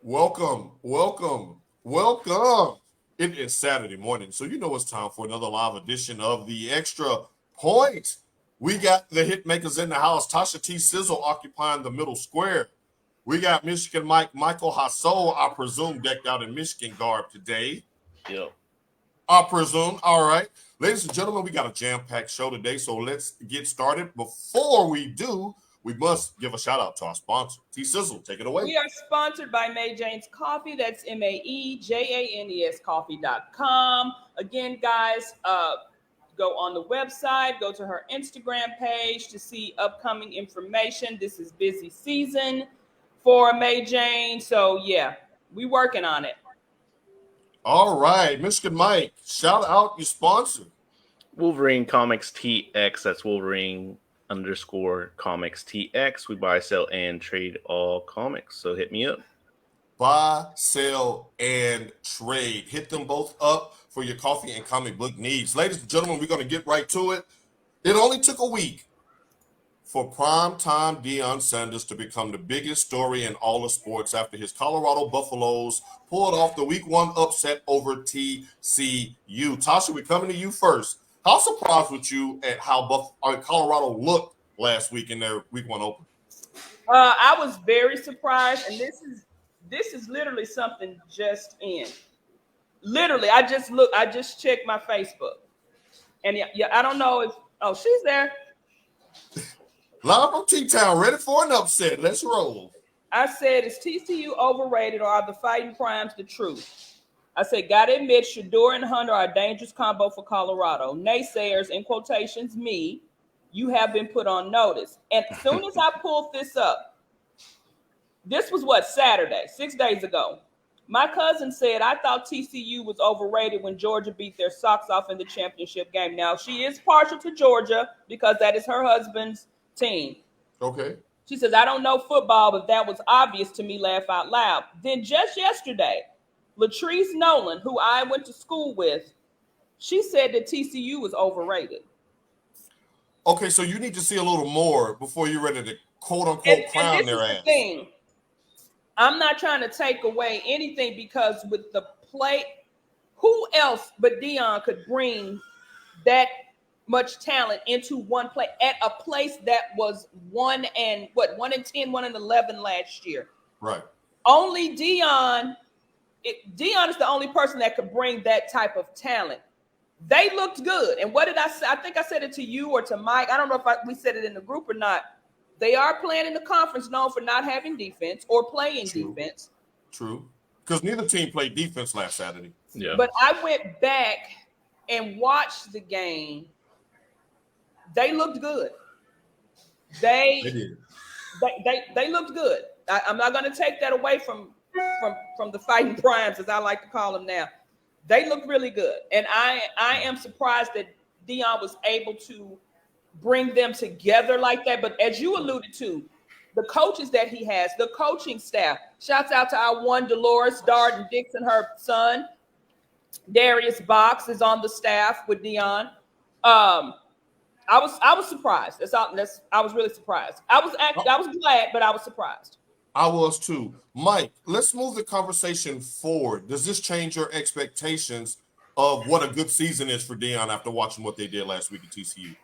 Welcome, welcome, welcome. It is Saturday morning, so you know it's time for another live edition of the Extra Point. We got the hit makers in the house. Tasha T. Sizzle occupying the middle square. We got Michigan Michael Hasso, I presume, decked out in Michigan garb today. Yep. I presume. All right. Ladies and gentlemen, we got a jam-packed show today, so let's get started. Before we do, we must give a shout out to our sponsor. T Sizzle, take it away. We are sponsored by May Jane's Coffee. That's MAEJANES coffee.com. Again, guys, go on the website, go to her Instagram page to see upcoming information. This is busy season for May Jane. So, yeah, we working on it. All right. Michigan Mike, shout out your sponsor. Wolverine Comics TX. That's Wolverine _Comics TX. We buy, sell, and trade all comics. So hit me up. Buy, sell, and trade. Hit them both up for your coffee and comic book needs. Ladies and gentlemen, we're going to get right to it. It only took a week for primetime Deion Sanders to become the biggest story in all of sports after his Colorado Buffaloes pulled off the week 1 upset over TCU. Tasha, we're coming to you first. How surprised with you at how Colorado looked last week in their week 1 open? I was very surprised, and this is literally something just in. Literally, I just checked my Facebook, and yeah, I don't know if she's there. Live from T-Town, ready for an upset. Let's roll. I said, is TCU overrated or are the Fighting Primes the truth? I said, gotta admit, Shador and Hunter are a dangerous combo for Colorado. Naysayers, in quotations, me, you have been put on notice. And as soon as I pulled this up, this was Saturday, 6 days ago. My cousin said, I thought TCU was overrated when Georgia beat their socks off in the championship game. Now, she is partial to Georgia because that is her husband's team. Okay. She says, I don't know football, but that was obvious to me, laugh out loud. Then just yesterday, Latrice Nolan, who I went to school with, she said that TCU was overrated. Okay, so you need to see a little more before you're ready to quote-unquote crown their ass. Thing. I'm not trying to take away anything because with the play, who else but Deion could bring that much talent into one play at a place that was 1 and 10, 1 and 11 last year. Right. Only Deion is the only person that could bring that type of talent. They looked good. And what did I say? I think I said it to you or to Mike. I don't know if we said it in the group or not. They are playing in the conference known for not having defense or playing defense. True. Because neither team played defense last Saturday. Yeah. But I went back and watched the game. They looked good. They did. They looked good. I'm not going to take that away from the Fighting Primes, as I like to call them now. They look really good, and I am surprised that Deion was able to bring them together like that. But as you alluded to, the coaches that he has, the coaching staff. Shouts out to our one Dolores Darden Dixon, her son. Darius Box is on the staff with Deion. I was surprised. I was really surprised. I was glad, but I was surprised. I was too. Mike, let's move the conversation forward. Does this change your expectations of what a good season is for Deion after watching what they did last week at TCU?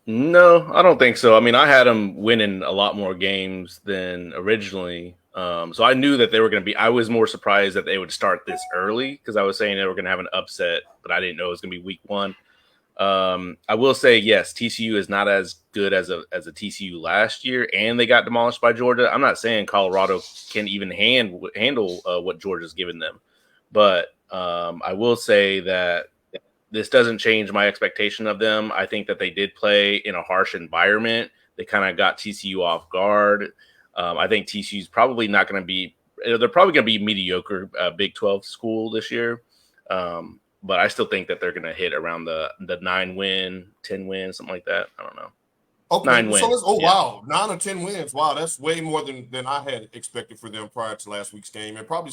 No, I don't think so. I mean, I had them winning a lot more games than originally. So I knew that they were going to be – I was more surprised that they would start this early because I was saying they were going to have an upset, but I didn't know it was going to be week 1. I will say, yes, TCU is not as good as a TCU last year, and they got demolished by Georgia. I'm not saying Colorado can even handle what Georgia's given them, but I will say that this doesn't change my expectation of them. I think that they did play in a harsh environment. They kind of got TCU off guard. I think TCU's probably not going to be – they're probably going to be mediocre Big 12 school this year. But I still think that they're going to hit around the 9-win, 10-win, something like that. I don't know. Okay, 9 wins. So wow, 9 or 10 wins. Wow, that's way more than I had expected for them prior to last week's game, and probably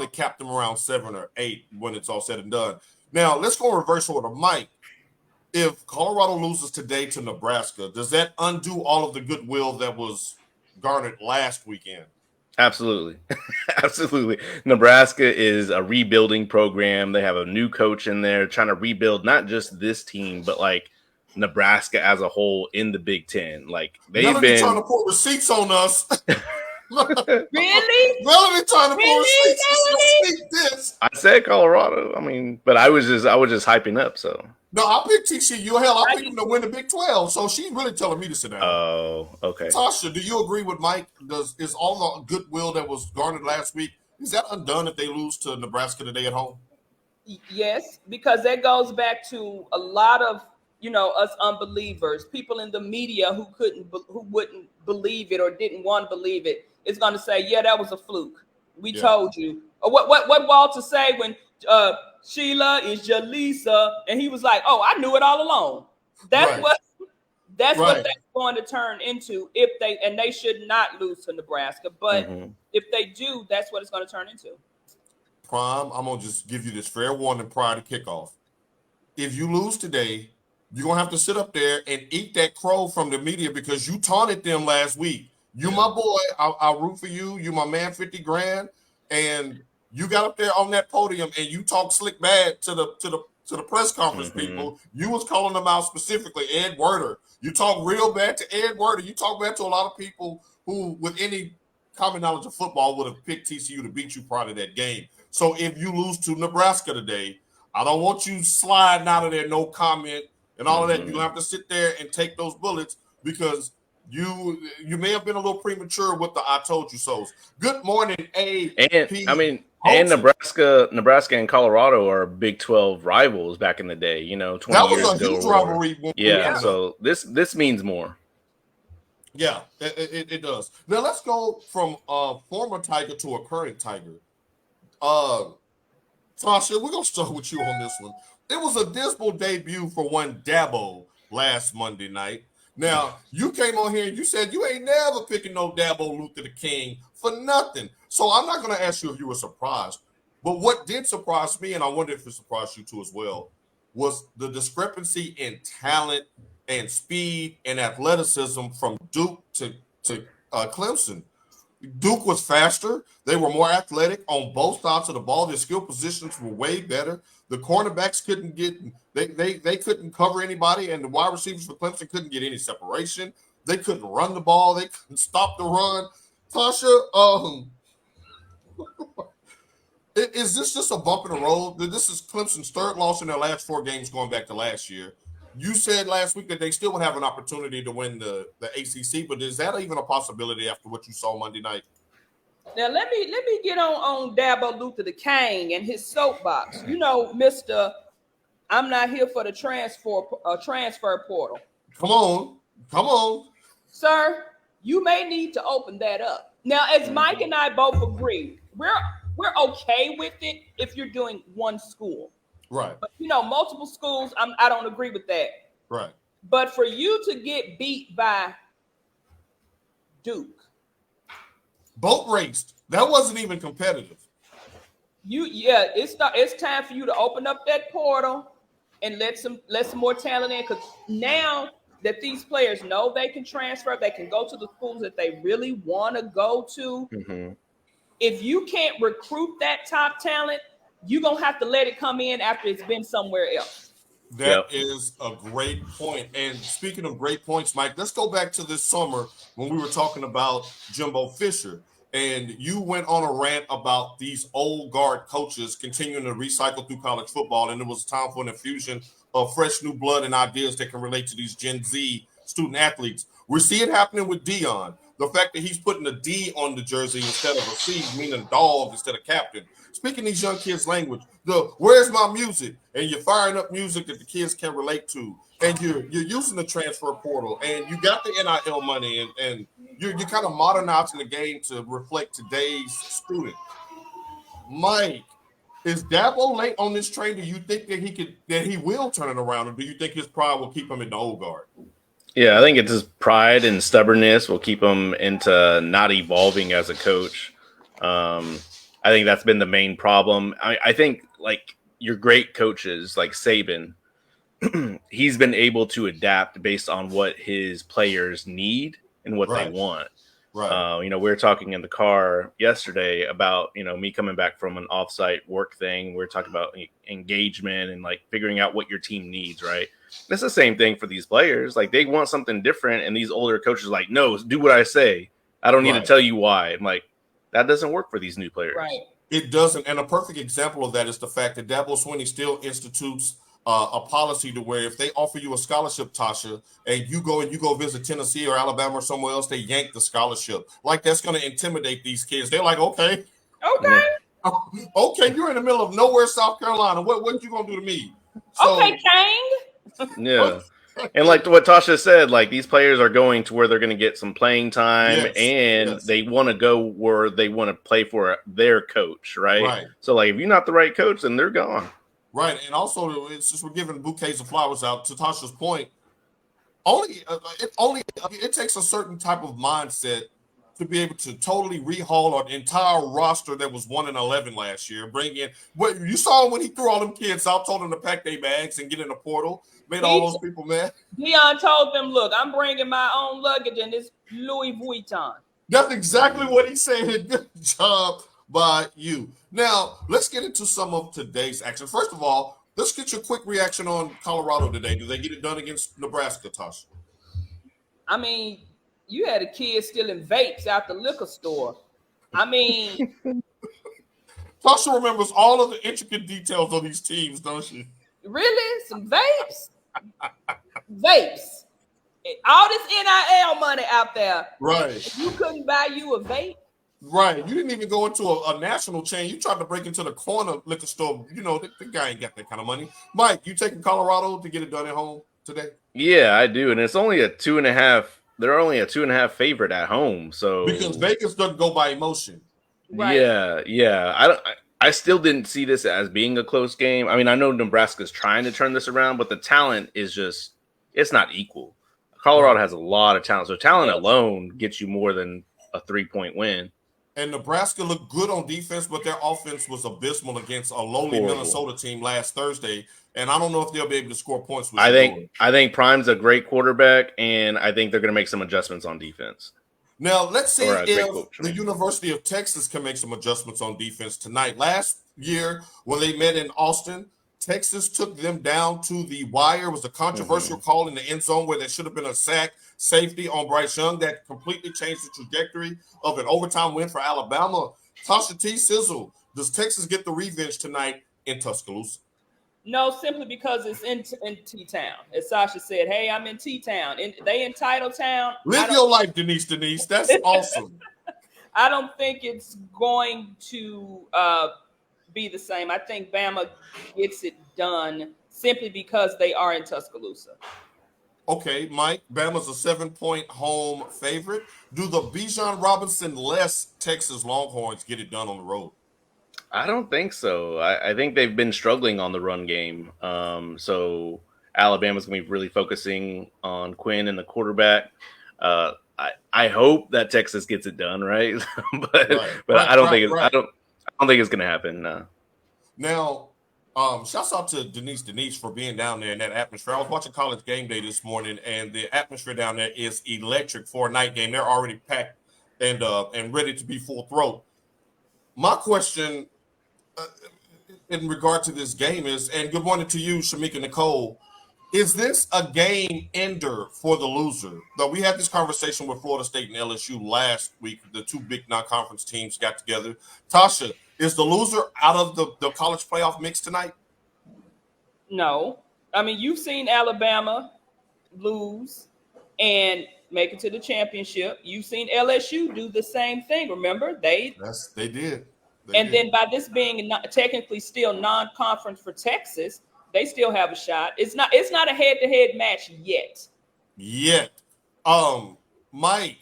capped them around 7 or 8 when it's all said and done. Now let's go reverse order, Mike. If Colorado loses today to Nebraska, does that undo all of the goodwill that was garnered last weekend? Absolutely. Absolutely. Nebraska is a rebuilding program. They have a new coach in there trying to rebuild not just this team, but like Nebraska as a whole in the Big Ten. Like they've Melanie trying been to put receipts on us. Really? Melanie trying to pull Really, receipts. She Melanie? don't speak this. I said Colorado. I mean, but I was just hyping up. So No, I picked TCU. Hell, I I picked them do to win the Big 12. So she's really telling me to sit down. oh, okay. Tasha, do you agree with Mike? Is all the goodwill that was garnered last week, is that undone if they lose to Nebraska today at home? Yes, because that goes back to a lot of us unbelievers, people in the media who wouldn't believe it or didn't want to believe it. It's going to say, yeah, that was a fluke. We told you. Or what Walter say when Sheila is Jaleesa, and he was like, oh, I knew it all along. That's Right. what that's Right. what that's going to turn into if they should not lose to Nebraska. But if they do, that's what it's going to turn into. Prime, I'm going to just give you this fair warning prior to kickoff. If you lose today, you're going to have to sit up there and eat that crow from the media because you taunted them last week. You my boy, I'll root for you. You my man, 50 grand. And you got up there on that podium and you talk slick bad to the press conference people. You was calling them out specifically, Ed Werder. You talk real bad to Ed Werder. You talk bad to a lot of people who, with any common knowledge of football, would have picked TCU to beat you prior to that game. So if you lose to Nebraska today, I don't want you sliding out of there, no comment and all of that. You'll have to sit there and take those bullets because you may have been a little premature with the I told you so's. Good morning, And Nebraska and Colorado are Big 12 rivals back in the day, 20 that years was a ago. huge rivalry. Yeah, so this means more. Yeah, it does. Now let's go from a former Tiger to a current Tiger. Tasha, we're gonna start with you on this one. It was a dismal debut for one Dabo last Monday night. Now, you came on here and you said you ain't never picking no Dabo Luther the King for nothing. So I'm not going to ask you if you were surprised. But what did surprise me, and I wonder if it surprised you too as well, was the discrepancy in talent and speed and athleticism from Duke to Clemson. Duke was faster. They were more athletic on both sides of the ball. Their skill positions were way better. The cornerbacks couldn't get they couldn't cover anybody, and the wide receivers for Clemson couldn't get any separation. They couldn't run the ball. They couldn't stop the run. Tasha, is this just a bump in the road? This is Clemson's third loss in their last 4 games going back to last year. You said last week that they still would have an opportunity to win the ACC, but is that even a possibility after what you saw Monday night? Now let me get on Dabo Luther the King and his soapbox. Mr. I'm not here for the transfer portal. Come on. Sir, you may need to open that up. Now, as Mike and I both agree, we're okay with it if you're doing one school. Right. But multiple schools, I don't agree with that. Right. But for you to get beat by Duke, boat raced. That wasn't even competitive. It's time for you to open up that portal and let some more talent in, because now that these players know they can transfer, they can go to the schools that they really want to go to. If you can't recruit that top talent, you're going to have to let it come in after it's been somewhere else. That is a great point. And speaking of great points, Mike, let's go back to this summer when we were talking about Jimbo Fisher. And you went on a rant about these old guard coaches continuing to recycle through college football. And it was time for an infusion of fresh new blood and ideas that can relate to these Gen Z student athletes. We see it happening with Deion. The fact that he's putting a D on the jersey instead of a C, meaning dog instead of captain. Speaking these young kids' language, where's my music? And you're firing up music that the kids can relate to. And you're using the transfer portal, and you got the NIL money, and you're kind of modernizing the game to reflect today's student. Mike, is Dabo late on this train? Do you think that he will turn it around, or do you think his pride will keep him in the old guard? Yeah, I think it's his pride and stubbornness will keep him into not evolving as a coach. I think that's been the main problem. I think like your great coaches like Saban, he's been able to adapt based on what his players need and what they want. Right. We were talking in the car yesterday about, me coming back from an offsite work thing. We are talking about engagement and like figuring out what your team needs, right? It's the same thing for these players. Like they want something different, and these older coaches are like, no, do what I say. I don't need to Right. tell you why. I'm like, that doesn't work for these new players. Right. It doesn't. And a perfect example of that is the fact that Dabo Swinney still institutes a policy to where if they offer you a scholarship, Tasha, and you go visit Tennessee or Alabama or somewhere else, they yank the scholarship. Like that's going to intimidate these kids. They're like, okay, Okay. okay, you're in the middle of nowhere, South Carolina. What you going to do to me? Okay, Kang. Yeah. And like what Tasha said, like these players are going to where they're going to get some playing time, and they want to go where they want to play for their coach, right? Right. So like if you're not the right coach, then they're gone. Right. And also, it's just we're giving bouquets of flowers out. To Tasha's point, it takes a certain type of mindset to be able to totally rehaul an entire roster that was 1-11 last year. Bring in what you saw when he threw all them kids out, told them to pack their bags and get in the portal, made all those people mad. Deion told them, "Look, I'm bringing my own luggage and it's Louis Vuitton." That's exactly what he said. Good job by you. Now let's get into some of today's action. First of all, let's get your quick reaction on Colorado today. Do they get it done against Nebraska, Tasha? I mean, you had a kid stealing vapes out the liquor store. I mean, Tasha remembers all of the intricate details of these teams, don't she? really? Some vapes? Vapes. All this NIL money out there. Right. You couldn't buy you a vape? Right. You didn't even go into a national chain. You tried to break into the corner liquor store. You know, the guy ain't got that kind of money. Mike, you taking Colorado to get it done at home today? Yeah, I do. And it's only a 2.5. They're only a 2.5 favorite at home. So because Vegas doesn't go by emotion. Right. Yeah. I still didn't see this as being a close game. I mean, I know Nebraska's trying to turn this around, but the talent is just it's not equal. Colorado has a lot of talent. So talent alone gets you more than a 3-point win. And Nebraska looked good on defense, but their offense was abysmal against a lowly Minnesota team last Thursday. And I don't know if they'll be able to score points with I think Prime's a great quarterback, and I think they're going to make some adjustments on defense. Now, let's see if the University of Texas can make some adjustments on defense tonight. Last year, when they met in Austin, Texas took them down to the wire. It was a controversial call in the end zone where there should have been a sack safety on Bryce Young that completely changed the trajectory of an overtime win for Alabama. Tasha T. Sizzle, does Texas get the revenge tonight in Tuscaloosa? No, simply because it's in T-Town. As Sasha said, hey, I'm in T-Town. They in Titletown. Live your life, Denise. That's awesome. I don't think it's going to be the same. I think Bama gets it done simply because they are in Tuscaloosa. Okay, Mike, Bama's a 7-point home favorite. Do the Bijan Robinson-less Texas Longhorns get it done on the road? I don't think so. I think they've been struggling on the run game. So Alabama's going to be really focusing on Quinn and the quarterback. I hope that Texas gets it done, right? but I don't think it's going to happen. No. Now, shouts out to Denise for being down there in that atmosphere. I was watching College Game Day this morning, and the atmosphere down there is electric for a night game. They're already packed and ready to be full throat. My question in regard to this game is, and good morning to you, Shamika Nicole, is this a game ender for the loser? Though we had this conversation with Florida State and LSU last week. The two big non-conference teams got together. Tasha, is the loser out of the college playoff mix tonight? No. I mean, you've seen Alabama lose and make it to the championship. You've seen LSU do the same thing. Remember, they did. Then by this being technically still non-conference for Texas, they still have a shot. It's not a head-to-head match yet. Mike,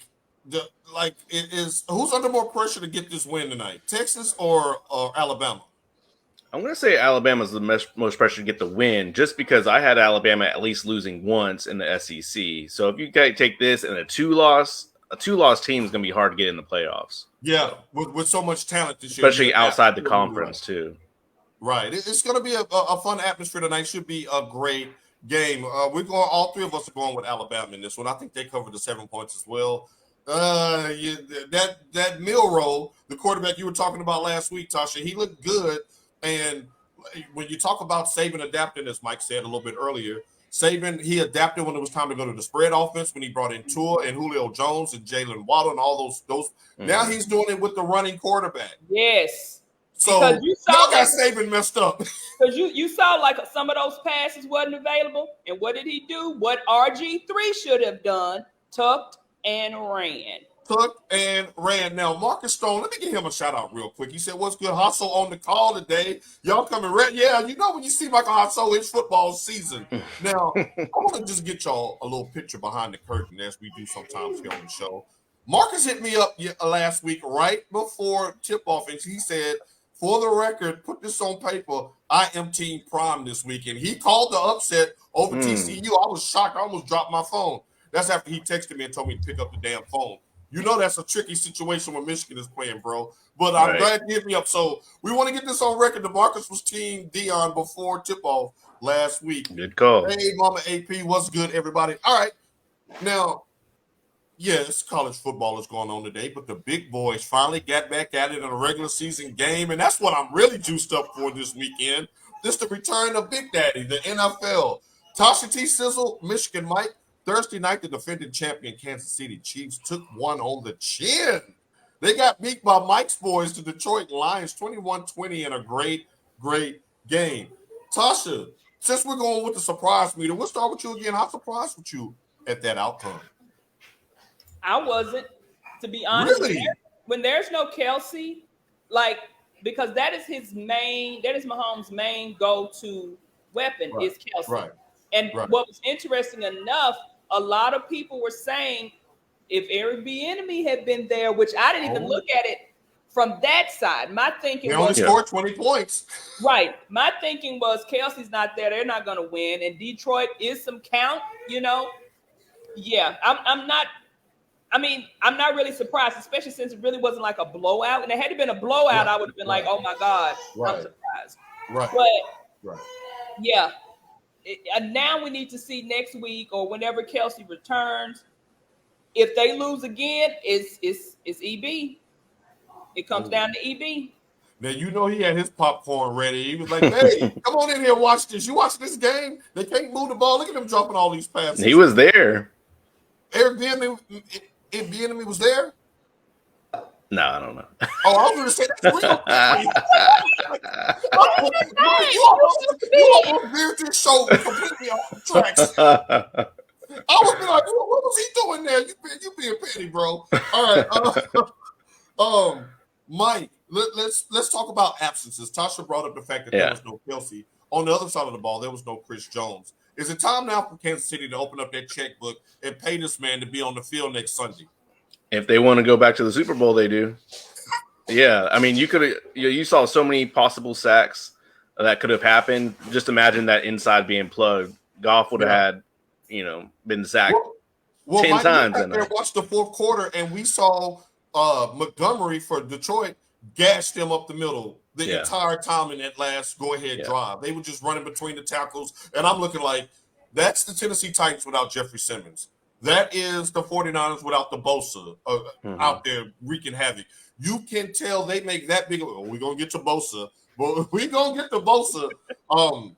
who's under more pressure to get this win tonight, Texas or Alabama? I'm going to say Alabama's the most pressure to get the win, just because I had Alabama at least losing once in the SEC. So if you guys take this and a two-loss team is going to be hard to get in the playoffs. Yeah, with so much talent this year, especially outside the conference too. Right, it's going to be a fun atmosphere tonight. Should be a great game. All three of us are going with Alabama in this one. I think they covered the 7 points as well. That Milroe, the quarterback you were talking about last week, Tasha, he looked good. And when you talk about Saban adapting, as Mike said a little bit earlier, Saban, he adapted when it was time to go to the spread offense, when he brought in Tua and Julio Jones and Jalen Waddle and all those. Now he's doing it with the running quarterback. Yes. So Because you saw y'all got Saban messed up. Because you saw like some of those passes wasn't available. And what did he do? What RG3 should have done, tucked and ran. Tucked and ran. Now, Marcus Stone, let me give him a shout out real quick. He said, "What's good, Hustle on the call today? Y'all coming red? Yeah, you know when you see Michael Hustle, it's football season. Now, I want to just get y'all a little picture behind the curtain as we do sometimes here on the show. Marcus hit me up last week right before tip off, and he said, "For the record, put this on paper. I am Team Prime this week." And he called the upset over TCU. I was shocked. I almost dropped my phone. That's after he texted me and told me to pick up the damn phone. You know that's a tricky situation when Michigan is playing, bro. But I'm glad you hit me up. So we want to get this on record. DeMarcus was Team Deion before tip-off last week. Good call. Hey, Mama AP, what's good, everybody? All right. Now, yes, college football is going on today, but the big boys finally got back at it in a regular season game, and that's what I'm really juiced up for this weekend. This the return of Big Daddy, the NFL. Tasha T. Sizzle, Michigan Mike. Thursday night, the defending champion Kansas City Chiefs took one on the chin. They got beat by Mike's boys, the Detroit Lions, 21-20 in a great, great game. Tasha, since we're going with the surprise meter, we'll start with you again. How surprised with you at that outcome? I wasn't, to be honest. Really? When there's no Kelsey, because that is Mahomes' main go-to weapon is Kelsey. Right. And what was interesting enough, a lot of people were saying if Eric Bieniemy had been there, which I didn't even look at it from that side. My thinking was they only scored 20 points. Right. My thinking was Kelsey's not there. They're not going to win. And Detroit is some count, Yeah, I'm not really surprised, especially since it really wasn't like a blowout. And if it had been a blowout, I would have been like, oh my God, I'm surprised. Right. But yeah. And now we need to see next week or whenever Kelsey returns. If they lose again, it's EB. It comes down to EB. Now he had his popcorn ready. He was like, "Hey, come on in here, watch this. You watch this game. They can't move the ball. Look at him dropping all these passes." He was there. Eric Bieniemy was there. No, I don't know. Oh, I was going to say that's real. You almost veered this show completely off the tracks. I was like, what was he doing there? You being petty, bro. All right. Mike, let's talk about absences. Tasha brought up the fact that there was no Kelsey. On the other side of the ball, there was no Chris Jones. Is it time now for Kansas City to open up their checkbook and pay this man to be on the field next Sunday? If they want to go back to the Super Bowl, they do. Yeah, I mean, you saw so many possible sacks that could have happened. Just imagine that inside being plugged. Goff would have had, been sacked 10 Mike, times. We watched the fourth quarter, and we saw Montgomery for Detroit gashed him up the middle the entire time in that last go-ahead drive. They were just running between the tackles, and I'm looking like that's the Tennessee Titans without Jeffrey Simmons. That is the 49ers without the Bosa out there wreaking havoc. You can tell they make that big. We're going to get to Bosa. But we're going to get to Bosa. I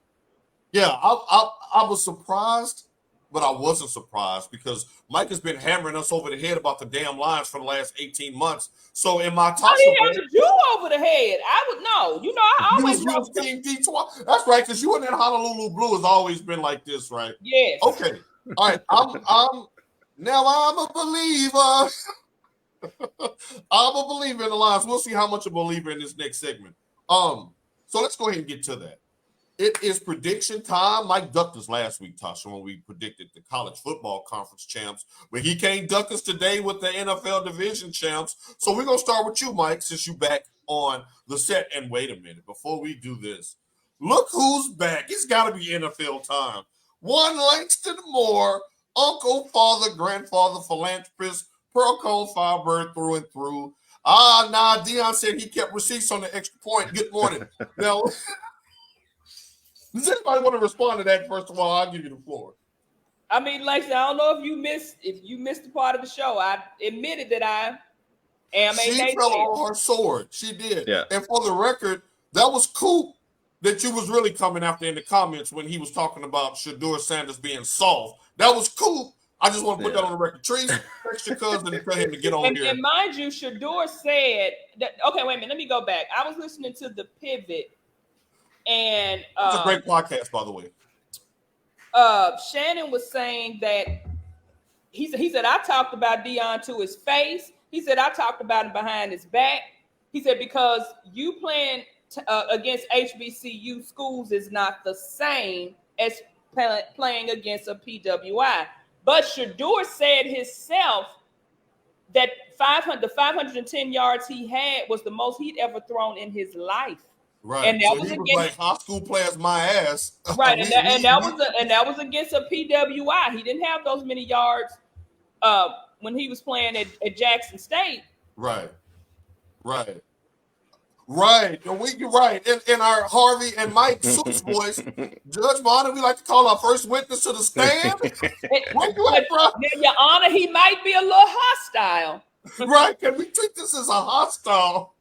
was surprised, but I wasn't surprised because Mike has been hammering us over the head about the damn Lions for the last 18 months. So in my top, he hammered you over the head. I would know. I always was Team D12. That's right, because you and that Honolulu Blue has always been like this, right? Yes. Okay. All right. I'm a believer. I'm a believer in the Lions. We'll see how much a believer in this next segment. So let's go ahead and get to that. It is prediction time. Mike ducked us last week, Tasha, when we predicted the college football conference champs. But he can't duck us today with the NFL division champs. So we're going to start with you, Mike, since you're back on the set. And wait a minute, before we do this, look who's back. It's got to be NFL time. One Langston Moore, uncle, father, grandfather, philanthropist, Pearl Cone Firebird through and through. Deion said he kept receipts on the extra point. Good morning. Now, does anybody want to respond to that? First of all, I'll give you the floor. I mean, Lacey, I don't know if you missed the part of the show. I admitted that I am a She Nate fell fan. on her sword. She did. Yeah. And for the record, that was Coop that you was really coming after in the comments when he was talking about Shador Sanders being soft. That was Coop. I just want to put that on the record. Trees, text your cousin and tell him to get on here. And mind you, Shador said that. Okay, wait a minute. Let me go back. I was listening to the Pivot, and It's a great podcast, by the way. Shannon was saying that he said I talked about Deion to his face. He said I talked about him behind his back. He said because you playing against HBCU schools is not the same as playing against a PWI. But Shador said himself that the 510 yards he had was the most he'd ever thrown in his life. Right. And that so was he was against, like high school players my ass. right, and that was against a PWI. He didn't have those many yards when he was playing at Jackson State. Right. Right. Right. You're right. In our Harvey and Mike Suits voice, Judge Bonner, we like to call our first witness to the stand. Where you at, bro? Your Honor, he might be a little hostile. Right. Can we treat this as a hostile?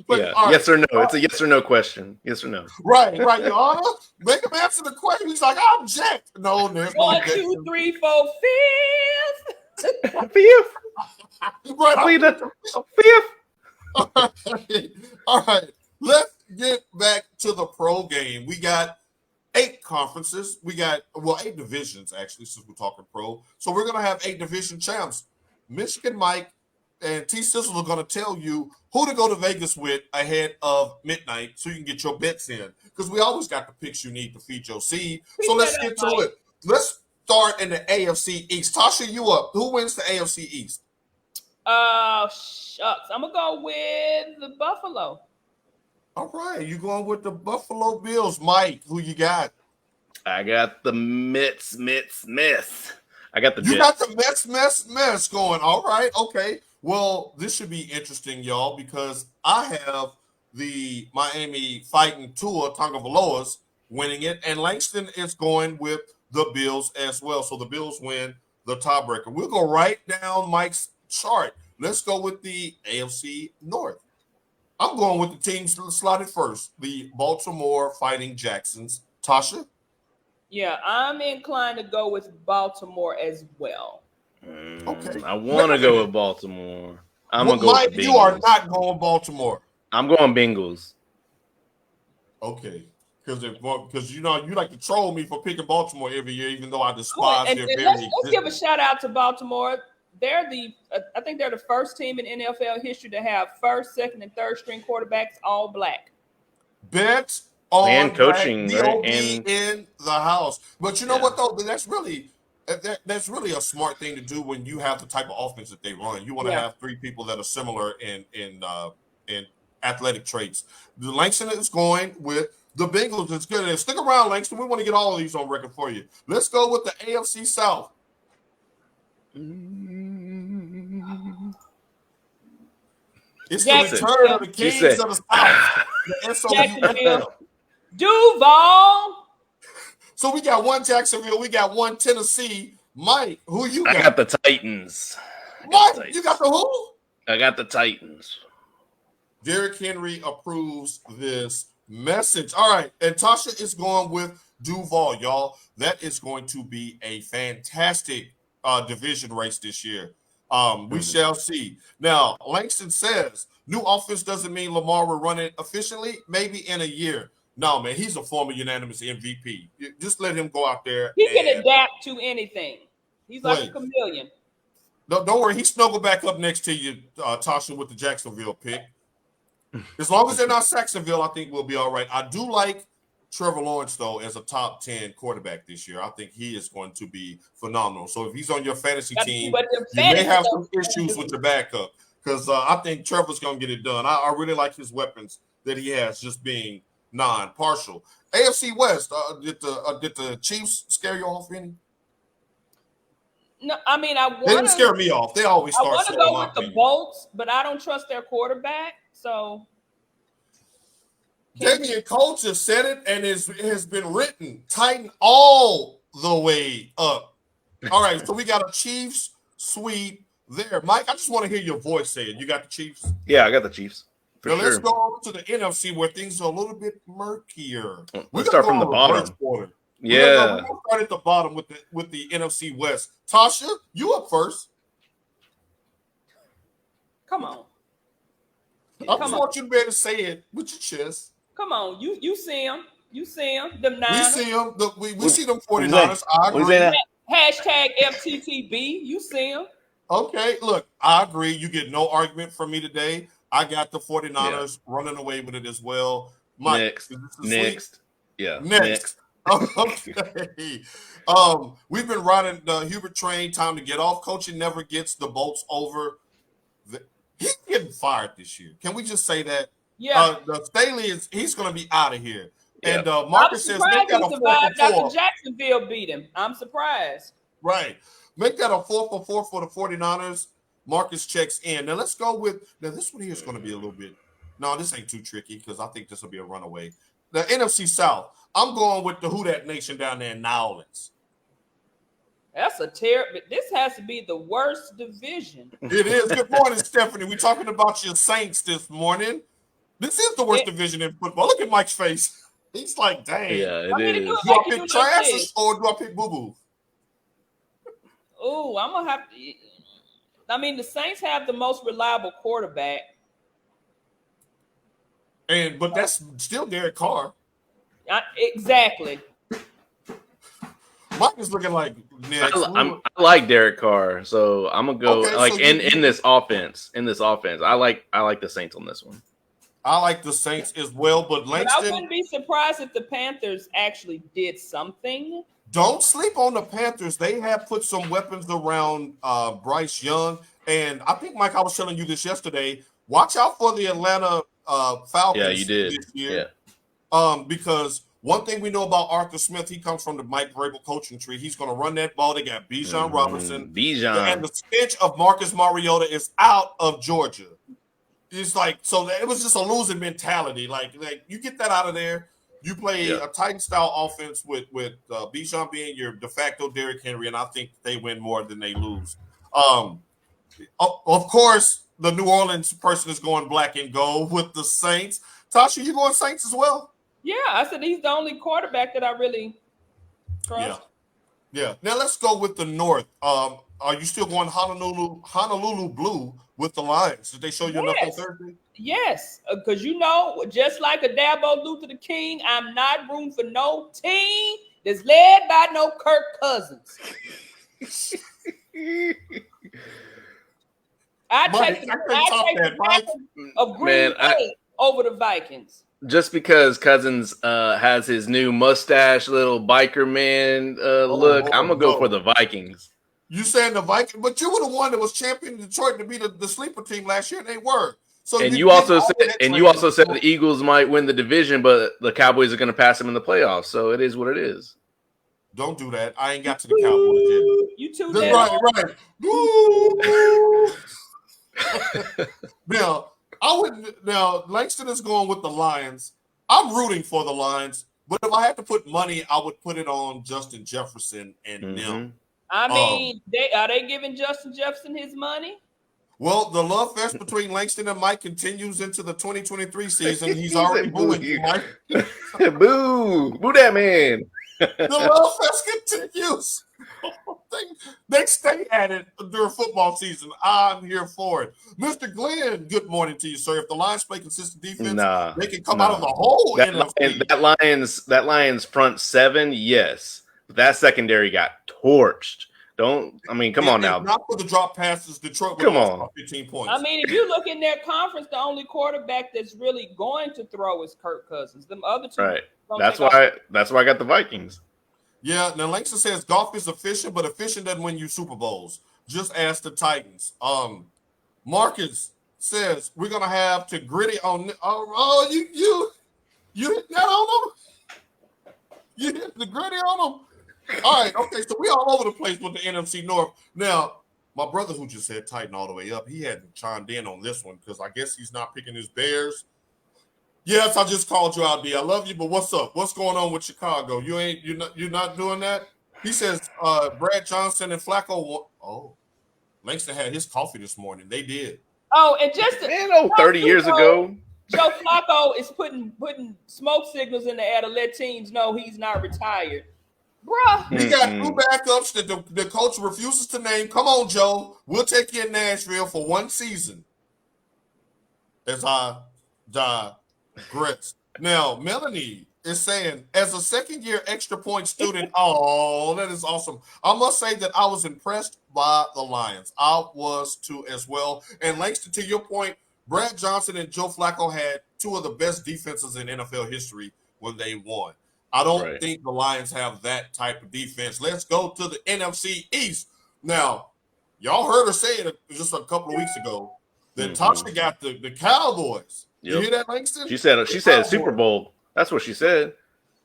But, yeah. Right. Yes or no. It's a yes or no question. Yes or no. Right. Your Honor. Make him answer the question. He's like, I object. No, there's no 1, 2, 3, 4, 5th. Fifth. Right. Fifth. All right. Let's get back to the pro game. We got 8 conferences. We got 8 divisions actually, since we're talking pro. So we're gonna have 8 division champs. Michigan Mike and T Sizzle are gonna tell you who to go to Vegas with ahead of midnight, so you can get your bets in. Because we always got the picks you need to feed your seed. So let's get to it. Let's start in the AFC East. Tasha, you up? Who wins the AFC East? Shucks. I'm gonna go with the Buffalo. All right, you going with the Buffalo Bills, Mike? Who you got? I got the Mets. I got the. You got the Mets going. All right, okay. Well, this should be interesting, y'all, because I have the Miami Fighting Tua Tagovailoas winning it, and Langston is going with the Bills as well. So the Bills win the tiebreaker. We'll go right down Mike's chart. Let's go with the AFC North. I'm going with the teams slotted first, the Baltimore Fighting Jacksons. Tasha? Yeah, I'm inclined to go with Baltimore as well. Okay. I want to go with Baltimore. I'm going to go with the Bengals. You are not going Baltimore. I'm going Bengals. Okay. Because you like to troll me for picking Baltimore every year, even though I despise their very let's give a shout out to Baltimore. I think they're the first team in NFL history to have first, second, and third string quarterbacks all black. Bet on and coaching right? and in the house. But you know what though? That's really a smart thing to do when you have the type of offense that they run. You want to have 3 people that are similar in athletic traits. The Langston is going with the Bengals. It's good. And stick around, Langston. We want to get all of these on record for you. Let's go with the AFC South. It's the return of the Kings of the South. The SOUFL. Duval. So we got one Jacksonville, we got one Tennessee. Mike, who you got? I got the Titans. Mike, you got the who? I got the Titans. Derrick Henry approves this message. All right, and Tasha is going with Duval, y'all. That is going to be a fantastic division race this year. We shall see. Now, Langston says, new offense doesn't mean Lamar will run it efficiently, maybe in a year. No, man, he's a former unanimous MVP. Just let him go out there. He can adapt to anything. He's like a chameleon. No, don't worry. He snuggled back up next to you, Tasha, with the Jacksonville pick. As long as they're not Saxonville, I think we'll be all right. I do like Trevor Lawrence, though, as a top 10 quarterback this year. I think he is going to be phenomenal. So if he's on your fantasy team, you may have some issues with your backup because I think Trevor's going to get it done. I really like his weapons that he has just being non-partial. AFC West, did the Chiefs scare you off any? No, I mean, they didn't scare me off. They always start. I want to go with the Bolts, but I don't trust their quarterback. So Damian Coach just said it, and it has been written. Tighten all the way up. All right, so we got a Chiefs sweep there. Mike, I just want to hear your voice say it. You got the Chiefs? Yeah, I got the Chiefs for Now sure. let's go over to the NFC where things are a little bit murkier. Let's start from the bottom. We're gonna start at the bottom with the NFC West. Tasha, you up first. Come on. I just want you to be able to say it with your chest. Come on, you see him. You see him. Them Niners. We see them. We see them 49ers. I agree. Hashtag FTTB. You see him. Okay, look, I agree. You get no argument from me today. I got the 49ers running away with it as well. Mike, next. Yeah. Next. Okay. We've been riding the Hubert train. Time to get off. Coaching never gets the bolts over. He's getting fired this year. Can we just say that? Yeah. Staley he's going to be out of here. Yeah. And Marcus says make that a 4-for-4. Dr. Jacksonville beat him. I'm surprised. Right. Make that a 4-for-4 for the 49ers. Marcus checks in. Now let's go with this one here is going to be a little bit. No, this ain't too tricky because I think this will be a runaway. The NFC South. I'm going with the Who Dat Nation down there in New Orleans. That's a terrible. This has to be the worst division. It is. Good morning, Stephanie. We're talking about your Saints this morning. This is the worst division in football. Look at Mike's face. He's like, dang. Yeah, it is. Do I pick trash or do I pick boo-boo? Oh, I'm going to have to. I mean, the Saints have the most reliable quarterback. But that's still Derek Carr. Exactly. Mike is looking like next. I like Derek Carr, so I'm gonna go in this offense. In this offense, I like the Saints on this one. I like the Saints as well, but Langston. I wouldn't be surprised if the Panthers actually did something. Don't sleep on the Panthers. They have put some weapons around Bryce Young, and I think, Mike, I was telling you this yesterday. Watch out for the Atlanta Falcons. Yeah, you did. This year. Yeah. Because one thing we know about Arthur Smith, he comes from the Mike Vrabel coaching tree. He's going to run that ball. They got Bijan Robinson. And the stench of Marcus Mariota is out of Georgia. It's like, so it was just a losing mentality. Like you get that out of there. You play a Titan-style offense with Bijan being your de facto Derrick Henry, and I think they win more than they lose. Of course, the New Orleans person is going black and gold with the Saints. Tasha, you going Saints as well? Yeah, I said he's the only quarterback that I really trust. Yeah. Now let's go with the North. Are you still going Honolulu Blue with the Lions? Did they show you enough on Thursday? Yes, because just like a Dabo do to the King, I'm not rooting for no team that's led by no Kirk Cousins. I take the Packers of Green Bay over the Vikings. Just because Cousins has his new mustache, little biker man look, I'm gonna go for the Vikings. You saying the Vikings, but you were the one that was champion Detroit to be the sleeper team last year, and they were. So you also said the Eagles might win the division, but the Cowboys are going to pass them in the playoffs. So it is what it is. Don't do that. I ain't got to the Cowboys yet. You too. Right. Now Langston is going with the Lions. I'm rooting for the Lions, but if I had to put money, I would put it on Justin Jefferson and them. I mean, are they giving Justin Jefferson his money? Well, the love fest between Langston and Mike continues into the 2023 season. He's already booing you, Mike. Boo that man. The love fest continues. They stay at it during football season. I'm here for it. Mr. Glenn, good morning to you, sir. If the Lions play consistent defense, they can come out of the whole NFC. That Lions front seven, yes. But that secondary got torched. Come on now. Not for the drop passes, Detroit would have lost 15 points. I mean, if you look in their conference, the only quarterback that's really going to throw is Kirk Cousins. Them other two, right? That's why I got the Vikings. Yeah. Now Langston says golf is efficient, but efficient doesn't win you Super Bowls. Just ask the Titans. Marcus says we're gonna have to gritty on. You hit that on them. You hit the gritty on them. All right, okay, so we all over the place with the NFC North. Now, my brother who just said Titan all the way up, he hadn't chimed in on this one because I guess he's not picking his Bears. Yes, I just called you out, D. I love you, but what's up? What's going on with Chicago? You're not doing that? He says Brad Johnson and Flacco. Oh, Langston had his coffee this morning. They did. Oh, and just to, 30 years ago. Joe Flacco is putting smoke signals in the air to let teams know he's not retired. Bruh. We got two backups that the coach refuses to name. Come on, Joe. We'll take you in Nashville for one season. As I digress. Now, Melanie is saying, as a second-year extra point student, oh, that is awesome. I must say that I was impressed by the Lions. I was too as well. And Langston, to your point, Brad Johnson and Joe Flacco had two of the best defenses in NFL history when they won. I don't think the Lions have that type of defense. Let's go to the NFC East. Now, y'all heard her say it just a couple of weeks ago that Tasha got the Cowboys. You hear that, Langston? She said Super Bowl. That's what she said.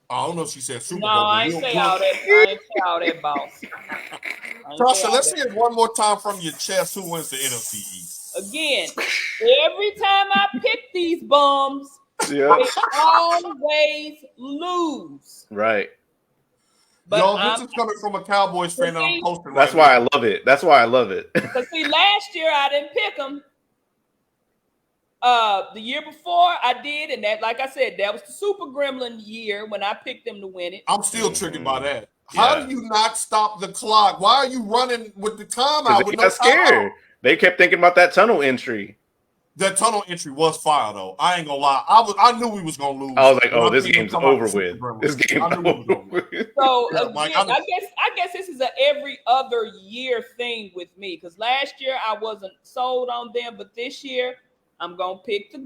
I don't know if she said Super Bowl. No, I ain't say all that. I ain't say all that, boss. Tasha, let's hear it one more time from your chest. Who wins the NFC East? Again, every time I pick these bums, they always lose. Right. But Y'all, this is coming from a Cowboys fan that I'm posting. That's why I love it. That's why I love it. Because see, last year I didn't pick them. The year before I did, and that, like I said, that was the Super Gremlin year when I picked them to win it. I'm still triggered by that. How do you not stop the clock? Why are you running with the timeout? They got scared. They kept thinking about that tunnel entry. That tunnel entry was fire, though. I ain't gonna lie. I knew we was gonna lose. I was like, "Oh, this game's over with. This game's over with." So again, I guess this is a every other year thing with me because last year I wasn't sold on them, but this year I'm gonna pick the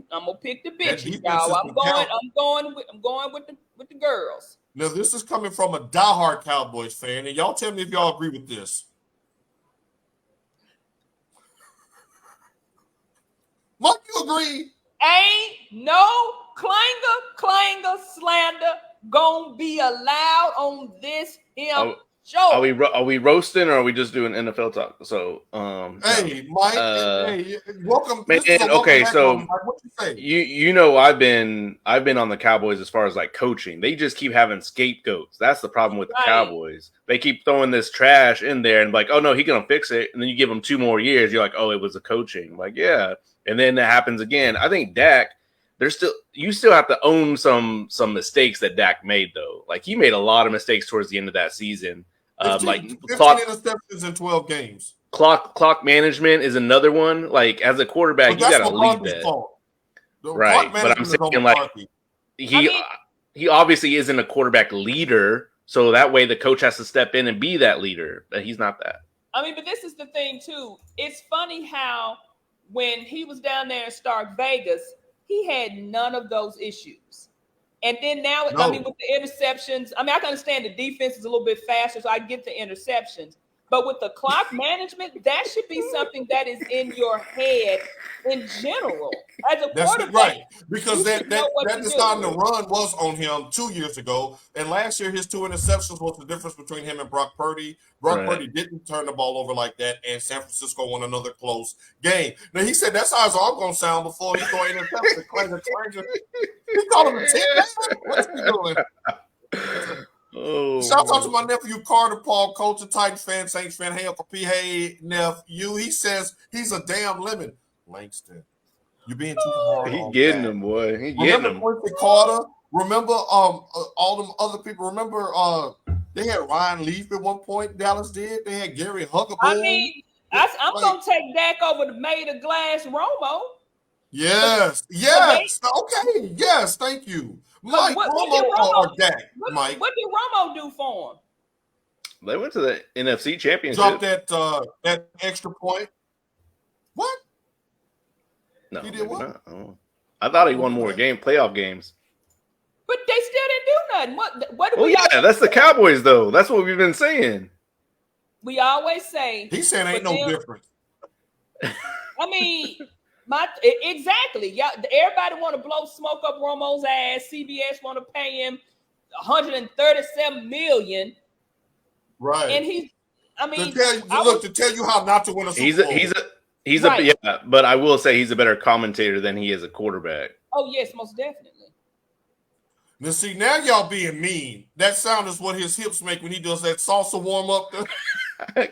bitches, y'all. I'm going with the girls. Now this is coming from a diehard Cowboys fan, and y'all tell me if y'all agree with this. Mike, you agree? Ain't no clanger, slander gonna be allowed on this show. Are we roasting or are we just doing NFL talk? So, hey, Mike, hey, welcome. Okay, so Mike, what you say? You know, I've been on the Cowboys as far as like coaching. They just keep having scapegoats. That's the problem with the Cowboys. They keep throwing this trash in there and like, oh no, he's gonna fix it. And then you give them 2 more years. You're like, oh, it was the coaching. Like, yeah. And then that happens again. I think Dak, you still have to own some mistakes that Dak made though. Like he made a lot of mistakes towards the end of that season. 15 interceptions in 12 games. Clock management is another one. Like as a quarterback, you got to lead that. Right, but I'm saying like he obviously isn't a quarterback leader, so that way the coach has to step in and be that leader. But he's not that. I mean, but this is the thing too. It's funny how when he was down there in Stark Vegas, he had none of those issues. And then now, I mean, with the interceptions, I mean, I can understand the defense is a little bit faster, so I get the interceptions. But with the clock management, that should be something that is in your head in general. As a quarterback, right? Because that deciding to run was on him 2 years ago, and last year his 2 interceptions was the difference between him and Brock Purdy. Brock Purdy didn't turn the ball over like that, and San Francisco won another close game. Now he said that's how his arm gonna sound before he throw interception. He called him a 10. What's he doing? Oh, shout out to my nephew Carter Paul, coach, a Titans fan, Saints fan. Hey, Uncle P. Hey, nephew. He says he's a damn lemon. Langston, you're being too hard. He getting him, boy. He getting him. Quincy Carter. Remember all them other people. Remember they had Ryan Leaf at one point. Dallas did. They had Gary Huggable. I mean, I'm gonna take Dak over the made of glass Romo. Yes. Okay. Yes. Thank you. Mike, Romo or Dak? Mike, what did Romo do for him? They went to the NFC Championship. Dropped that extra point. What? No, he did what? Not. Oh. I thought he won more playoff games. But they still didn't do nothing. What do we? Yeah, that's the Cowboys, though. That's what we've been saying. We always say he said ain't no difference. I mean. Exactly. Yeah, everybody want to blow smoke up Romo's ass. CBS want to pay him $137 million. Right. And to tell you how not to win a Super Bowl. He's right. But I will say he's a better commentator than he is a quarterback. Oh yes, most definitely. Now see, now y'all being mean. That sound is what his hips make when he does that salsa warm up.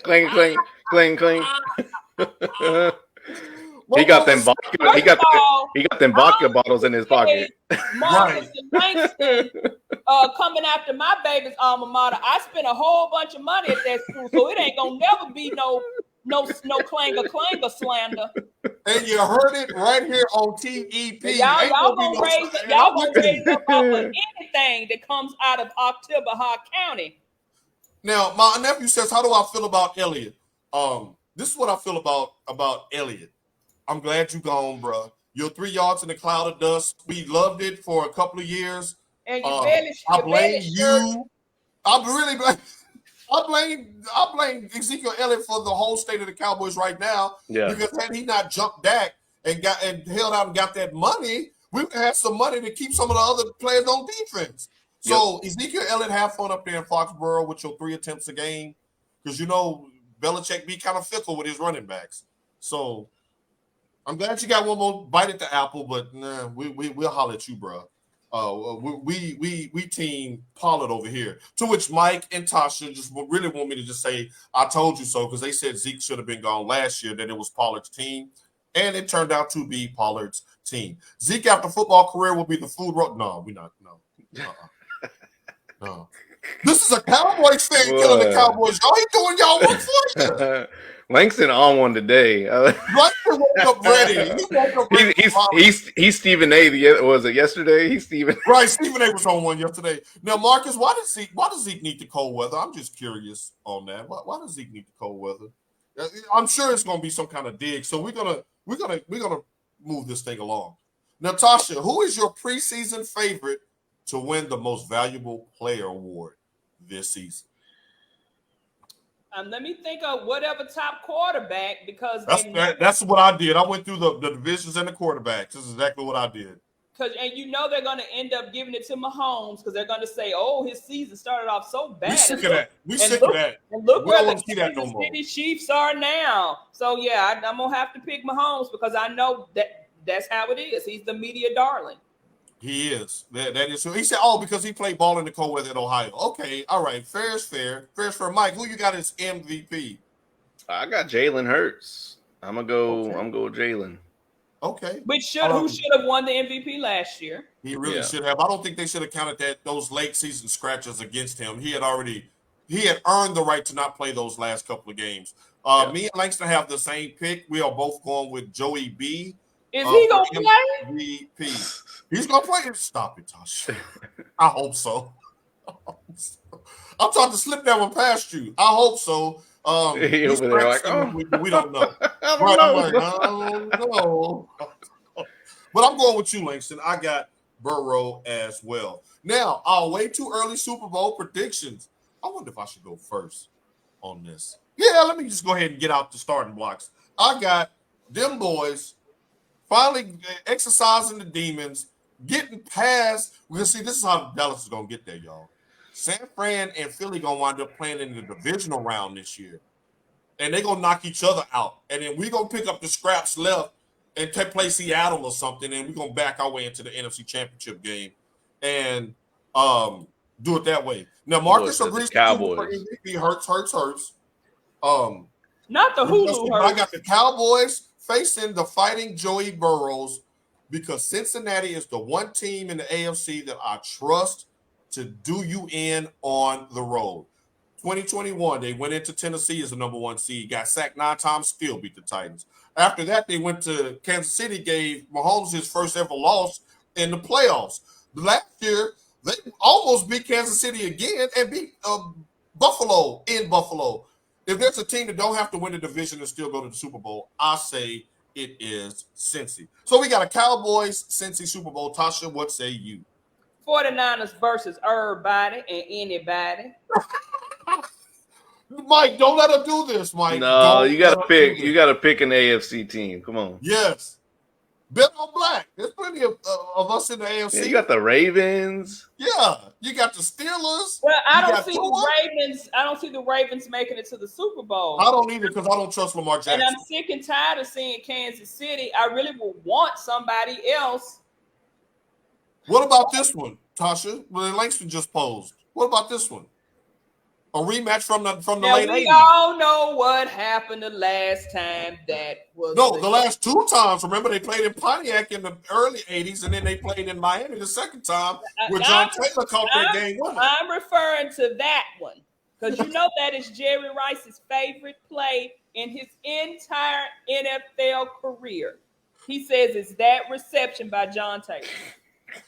Cling, cling, cling, cling. He What got them was vodka. First of all, He got them I vodka bottles in his pocket. Marcus Right. and Langston coming after my baby's alma mater. I spent a whole bunch of money at that school, so it ain't gonna never be no clanger slander. And you heard it right here on TEP. Y'all gonna raise up off of anything that comes out of Oktibbeha County. Now, my nephew says, "How do I feel about Elliott?" This is what I feel about Elliott. I'm glad you gone, bro. You're 3 yards in the cloud of dust. We loved it for a couple of years. And I blame you. I blame Ezekiel Elliott for the whole state of the Cowboys right now. Yeah. Because had he not jumped back and held out and got that money, we would have had some money to keep some of the other players on defense. So Ezekiel Elliott, have fun up there in Foxborough with your 3 attempts a game. Because Belichick be kind of fickle with his running backs. So I'm glad you got one more bite at the apple, but nah, we'll holler at you, bro. We team Pollard over here. To which Mike and Tasha just really want me to just say, I told you so, because they said Zeke should have been gone last year, that it was Pollard's team. And it turned out to be Pollard's team. Zeke, after football career, will be the food road. No, we're not. No. No. This is a Cowboys fan killing the Cowboys. Y'all ain't doing y'all work for you. Langston on one today. Langston woke up ready. He woke up ready. He's Stephen A. Was it yesterday? He's Stephen. Right, Stephen A. was on one yesterday. Now, Marcus, why does Zeke need the cold weather? I'm just curious on that. Why does Zeke need the cold weather? I'm sure it's going to be some kind of dig. So we're gonna move this thing along. Natasha, who is your preseason favorite to win the Most Valuable Player award this season? Let me think of whatever top quarterback, because that's what I did. I went through the divisions and the quarterbacks. This is exactly what I did. And they're going to end up giving it to Mahomes, because they're going to say, "Oh, his season started off so bad." We sick of that. And look we where don't the see that no more. City Chiefs are now. So yeah, I'm gonna have to pick Mahomes, because I know that's how it is. He's the media darling. He is. That is. He said, "Oh, because he played ball in the cold weather at Ohio." Okay, all right. Fair is fair. Fair is fair. Mike, who you got as MVP? I got Jalen Hurts. I'm gonna go Jalen. Okay. Who should have won the MVP last year? He really should have. I don't think they should have counted those late season scratches against him. He had earned the right to not play those last couple of games. Me and Langston have the same pick. We are both going with Joey B. Is he gonna play? MVP. He's gonna play. Stop it, Tosh. I hope so. I'm trying to slip that one past you. I hope so. He over there like, we don't know. I don't know. But I'm going with you, Langston. I got Burrow as well. Now, our way too early Super Bowl predictions. I wonder if I should go first on this. Yeah, let me just go ahead and get out the starting blocks. I got them boys finally exercising the demons, getting past. We're going to see, this is how Dallas is going to get there, y'all. San Fran and Philly going to wind up playing in the divisional round this year. And they're going to knock each other out. And then we're going to pick up the scraps left and play Seattle or something, and we're going to back our way into the NFC Championship game and do it that way. Now, Marcus agrees Cowboys. MVP. Hurts. Not the Hulu. I got the Cowboys facing the fighting Joey Burrows, because Cincinnati is the one team in the AFC that I trust to do you in on the road. 2021, they went into Tennessee as the number 1 seed, got sacked 9 times, still beat the Titans. After that, they went to Kansas City, gave Mahomes his first ever loss in the playoffs. Last year, they almost beat Kansas City again and beat Buffalo in Buffalo. If there's a team that don't have to win the division and still go to the Super Bowl, I say it is Cincy. So we got a Cowboys-Cincy Super Bowl. Tasha, what say you? 49ers versus everybody and anybody. Mike, don't let her do this, Mike. No, you gotta pick. You gotta pick an AFC team. Come on. Yes. Bet on black. There's plenty of us in the AFC. Yeah, you got the Ravens. Yeah, you got the Steelers. Well, I don't see the Ravens making it to the Super Bowl. I don't either, because I don't trust Lamar Jackson. And I'm sick and tired of seeing Kansas City. I really would want somebody else. What about this one? Tasha, Willie Langston just posed. What about this one? A rematch from the Now, late we 80s. all know what happened the last time that was. No, the last 2 times. Remember, they played in Pontiac in the early 80s, and then they played in Miami the second time where John Taylor caught that game winner. I'm referring to that one because you know that is Jerry Rice's favorite play in his entire NFL career. He says it's that reception by John Taylor.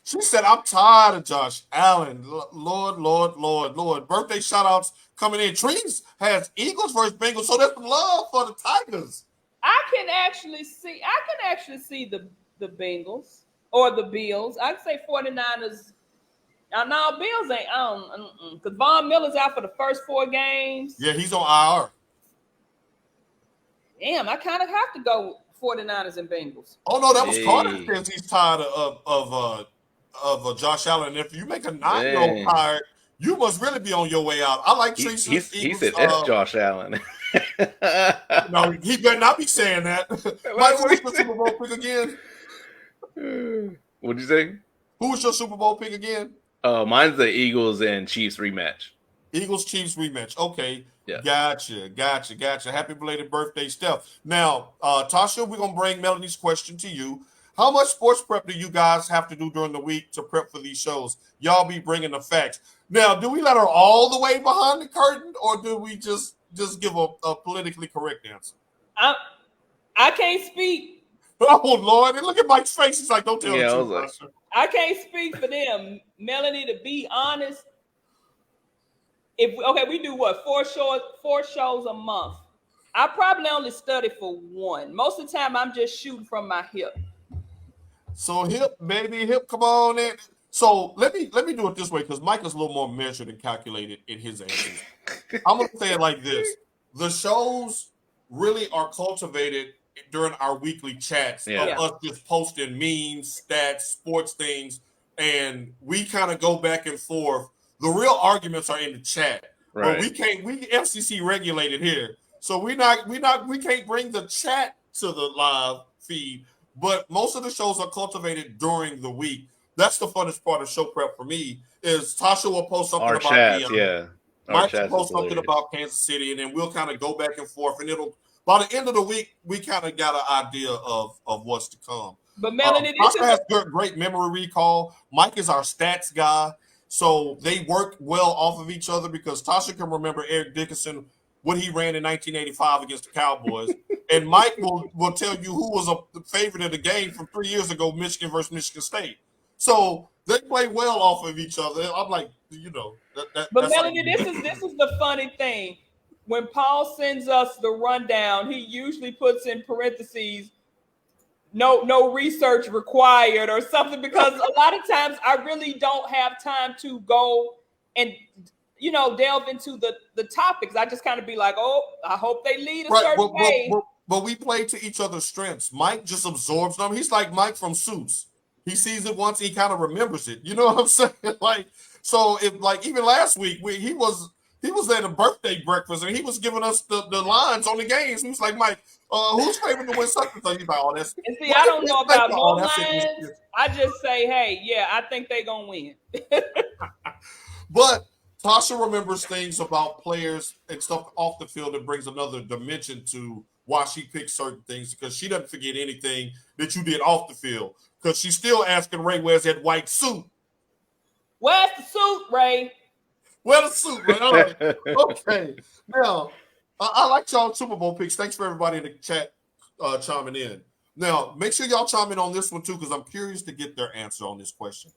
She said, I'm tired of Josh Allen. Lord. Birthday shout-outs coming in. Trees has Eagles versus Bengals, so there's some love for the Tigers. I can actually see the Bengals or the Bills. I'd say 49ers. No, Bills ain't. Because Von Miller's out for the first 4 games. Yeah, he's on IR. Damn, I kind of have to go 49ers and Bengals. Oh no, that was Carter says he's tired of Josh Allen. And if you make a 9-year-old tired, you must really be on your way out. I like Trees. He said it's Josh Allen. No, he better not be saying that. Mike, who was your Super Bowl pick again? What'd you say? Who was your Super Bowl pick again? Mine's the Eagles and Chiefs rematch. Eagles Chiefs rematch. Okay. Yeah. Gotcha. Happy belated birthday, Steph. Now, Tasha, we're gonna bring Melanie's question to you. How much sports prep do you guys have to do during the week to prep for these shows? Y'all be bringing the facts. Now, do we let her all the way behind the curtain, or do we just give a politically correct answer? I can't speak. Oh Lord! And look at Mike's face. He's like, "Don't tell the truth, Tasha." I can't speak for them, Melanie. To be honest, we do what 4 shows a month. I probably only study for 1. Most of the time, I'm just shooting from my hip. So hip, come on in. So let me do it this way because Mike is a little more measured and calculated in his answers. I'm gonna say it like this: the shows really are cultivated during our weekly chats of us just posting memes, stats, sports things, and we kind of go back and forth. The real arguments are in the chat. Right. But we FCC regulated here. So we can't bring the chat to the live feed, but most of the shows are cultivated during the week. That's the funnest part of show prep for me is Tasha will post something about Deion. Mike will post something about Kansas City, and then we'll kind of go back and forth, and by the end of the week, we kind of got an idea of what's to come. But Melanie, Tasha has great memory recall. Mike is our stats guy. So they work well off of each other because Tasha can remember Eric Dickerson, what he ran in 1985 against the Cowboys. And Mike will tell you who was a favorite of the game from 3 years ago, Michigan versus Michigan State. So they play well off of each other. I'm like, But Melanie, this is the funny thing. When Paul sends us the rundown, he usually puts in parentheses, no research required or something, because a lot of times I really don't have time to go and delve into the topics. I just kind of be like, oh, I hope they lead a certain way. But we play to each other's strengths. Mike just absorbs them. He's like Mike from Suits. He sees it once, he kind of remembers it. You know what I'm saying? Even last week, he was at a birthday breakfast and he was giving us the lines on the games. He was like, Mike, who's favored to win something? So he's like, oh, that's. And see, I don't know about more lines. I just say, hey, yeah, I think they're gonna win. But Tasha remembers things about players and stuff off the field that brings another dimension to why she picks certain things, because she doesn't forget anything that you did off the field. Because she's still asking Ray, where's that white suit? Where's the suit, Ray? Where's the suit, Ray? All right. Okay. Now, I like y'all Super Bowl picks. Thanks for everybody in the chat chiming in. Now, make sure y'all chime in on this one, too, because I'm curious to get their answer on this question.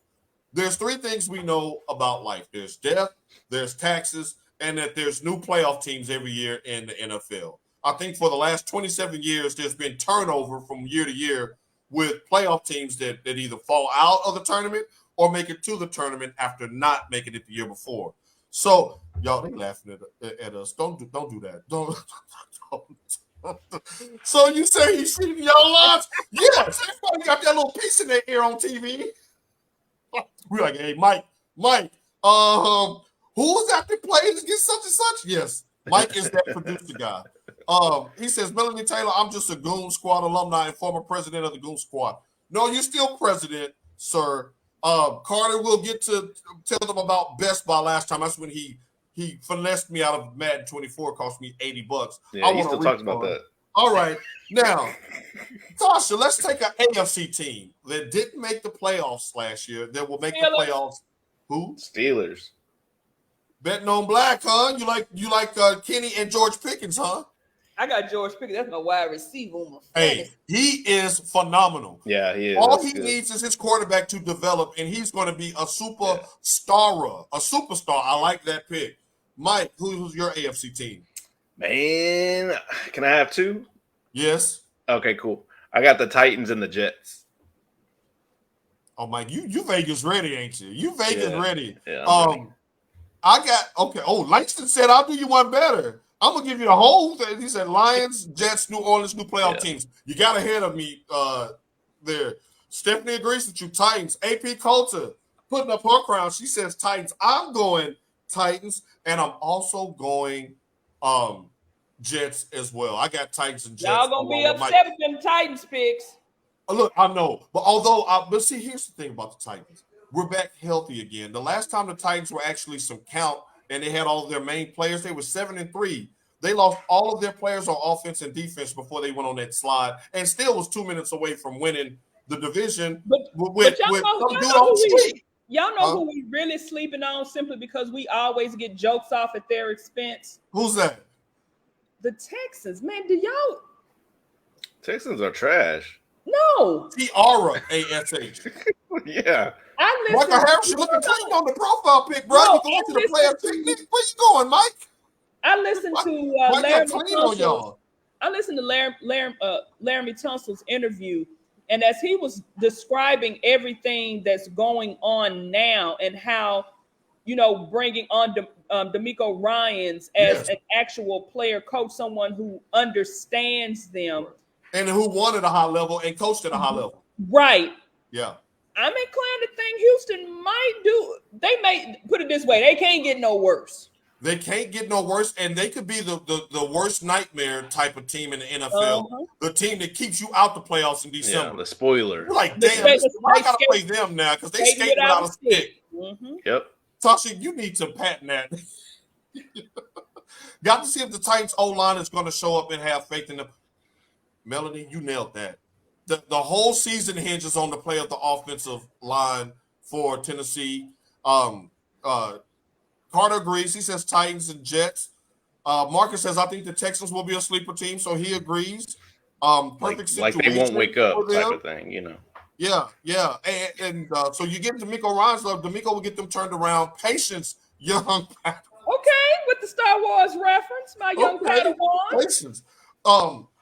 There's 3 things we know about life. There's death, there's taxes, and that there's new playoff teams every year in the NFL. I think for the last 27 years, there's been turnover from year to year with playoff teams that either fall out of the tournament or make it to the tournament after not making it the year before. So, y'all, they laughing at us. Don't do that. Don't. So you say he's shooting y'all lines? Yes. Everybody got that little piece in their ear on TV. We're like, hey, Mike, who's out there playing against such and such? Yes, Mike is that producer guy. He says, Melanie Taylor, I'm just a Goon Squad alumni and former president of the Goon Squad. No, you're still president, sir. Carter will get to tell them about Best Buy last time. That's when he finessed me out of Madden 24, cost me $80. Yeah, he still talks about that. All right. Now, Tasha, let's take an AFC team that didn't make the playoffs last year that will make the playoffs. Who? Steelers. Betting on black, huh? You like Kenny and George Pickens, huh? I got George Pickens. That's my wide receiver on my fantasy. Hey, he is phenomenal. Yeah, he is. All he needs is his quarterback to develop, and he's going to be a superstar. A superstar. I like that pick. Mike, who's your AFC team? Man, can I have two? Yes. Okay, cool. I got the Titans and the Jets. Oh, Mike, you Vegas ready, ain't you? You Vegas ready. Yeah, ready. I got okay. Oh, Langston said I'll do you one better. I'm gonna give you the whole thing. He said Lions, Jets, New Orleans, new playoff teams. You got ahead of me there. Stephanie agrees with you. Titans. AP Coulter putting up her crown. She says Titans. I'm going Titans, and I'm also going Jets as well. I got Titans and Jets. Y'all gonna be upset with them Titans picks. Look, I know, but but see, here's the thing about the Titans. We're back healthy again. The last time the Titans were actually some count and they had all of their main players, they were 7-3. They lost all of their players on offense and defense before they went on that slide, and still was 2 minutes away from winning the division. But y'all know who we really sleeping on simply because we always get jokes off at their expense. Who's that? The Texans, man. Do y'all? Texans are trash. No. TRASH. Yeah. Michael Harris, you looking clean on the profile pic, bro. You going to the player pick. Where you going, Mike? I listened to Laramie Tunsil's interview, and as he was describing everything that's going on now and how, bringing on D'Amico Ryans as an actual player coach, someone who understands them. And who won at a high level and coached at a high level. Right. Yeah. I'm inclined to think Houston might they may put it this way, they can't get no worse. They can't get no worse, and they could be the worst nightmare type of team in the NFL. The team that keeps you out the playoffs in December. Yeah, the spoiler. You're like, damn, I got to play them now because they skate without a stick. Yep. Tasha, you need to patent that. Got to see if the Titans O-line is going to show up and have faith in them. Melanie, you nailed that. The whole season hinges on the play of the offensive line for Tennessee. Carter agrees. He says Titans and Jets. Marcus says, I think the Texans will be a sleeper team, so he agrees. Perfect situation. Like they won't wake up type of thing, Yeah. And so you get D'Amico Ryans love. D'Amico will get them turned around. Patience, young. Okay, with the Star Wars reference, my young Padawan. Patience.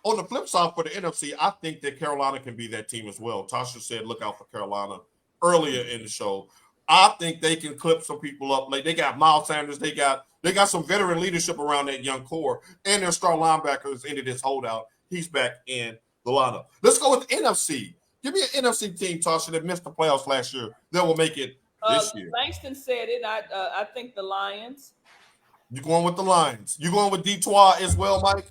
On the flip side for the NFC, I think that Carolina can be that team as well. Tasha said, look out for Carolina earlier in the show. I think they can clip some people up. Like they got Miles Sanders, they got some veteran leadership around that young core, and their star linebackers into this holdout. He's back in the lineup. Let's go with the NFC. Give me an NFC team, Tasha, that missed the playoffs last year that will make it this year. Langston said it. I think the Lions. You're going with the Lions. You going with Detroit as well, Mike?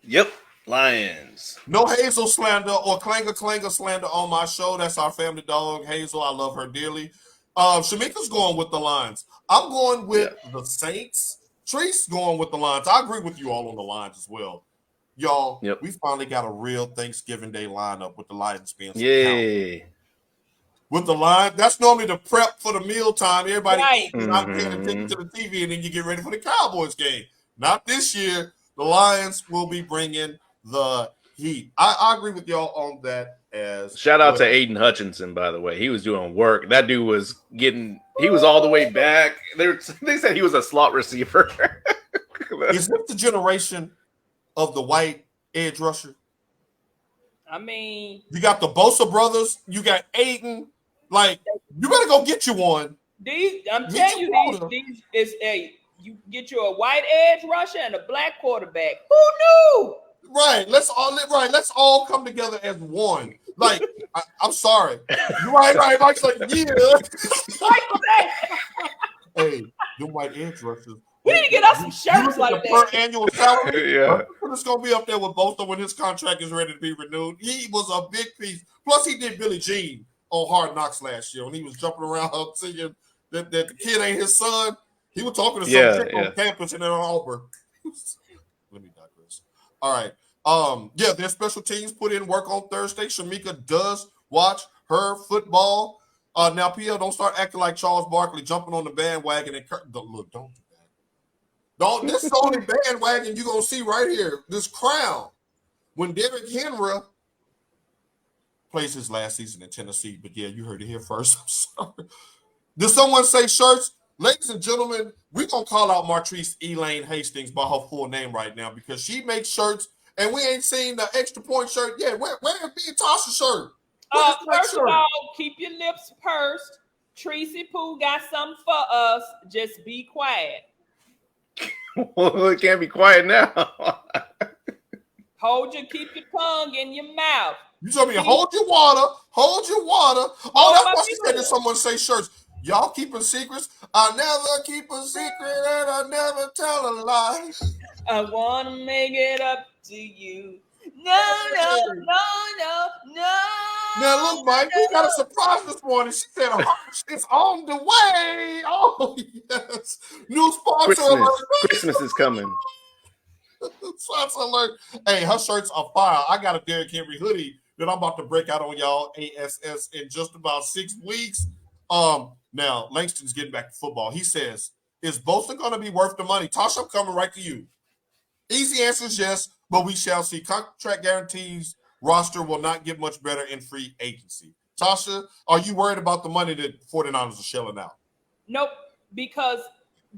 Yep. Lions. No Hazel slander or clanger slander on my show. That's our family dog, Hazel. I love her dearly. Shamika's going with the Lions. I'm going with the Saints. Treese going with the Lions. I agree with you all on the Lions as well. Y'all, we finally got a real Thanksgiving Day lineup with the Lions being Yay. With the Lions, that's normally the prep for the mealtime. Everybody eats, not paying attention to the TV, and then you get ready for the Cowboys game. Not this year. The Lions will be bringing the heat. I agree with y'all on that as shout out to Aiden Hutchinson, by the way. He was doing work. That dude was he was all the way back. They said he was a slot receiver. Is this the generation of the white edge rusher? I mean, you got the Bosa brothers, you got Aiden. Like, you better go get you one. I'm telling you, these is you get you a white edge rusher and a black quarterback. Who knew? Right. Let's all come together as one. Like, I'm sorry. Right. Mike's like, yeah. Hey, the white edge rushers. We need to get us some shirts like that. Per annual salary. It's gonna be up there with Bosa when his contract is ready to be renewed. He was a big piece. Plus, he did Billie Jean on Hard Knocks last year when he was jumping around singing that the kid ain't his son. He was talking to some chick on campus in Auburn. Let me digress. All right. Yeah, their special teams put in work on Thursday. Shamika does watch her football. Now, PL, don't start acting like Charles Barkley jumping on the bandwagon and look, don't do that. Don't. This is the only bandwagon you're gonna see right here. This crown. When Derrick Henry plays his last season in Tennessee, but yeah, you heard it here first. I'm sorry. Did someone say shirts? Ladies and gentlemen, we're going to call out Martrice Elaine Hastings by her full name right now because she makes shirts, and we ain't seen the extra point shirt yet. Where is B. Tasha's shirt? First of all, keep your lips pursed. Tracy Pooh got something for us. Just be quiet. Well, it can't be quiet now. Keep your tongue in your mouth. You told me hold your water. Oh, that's what she said to someone say shirts. Y'all keeping secrets? I never keep a secret and I never tell a lie. I want to make it up to you. No. Now look, Mike, we got a surprise this morning. She said it's on the way. Oh, yes. New sponsor alert. Christmas is coming. Sponsor alert. Hey, her shirts are fire. I got a Derrick Henry hoodie that I'm about to break out on y'all ASS in just about 6 weeks. Now, Langston's getting back to football. He says, is Bosa going to be worth the money? Tasha, I'm coming right to you. Easy answer is yes, but we shall see. Contract guarantees roster will not get much better in free agency. Tasha, are you worried about the money that 49ers are shelling out? Nope, because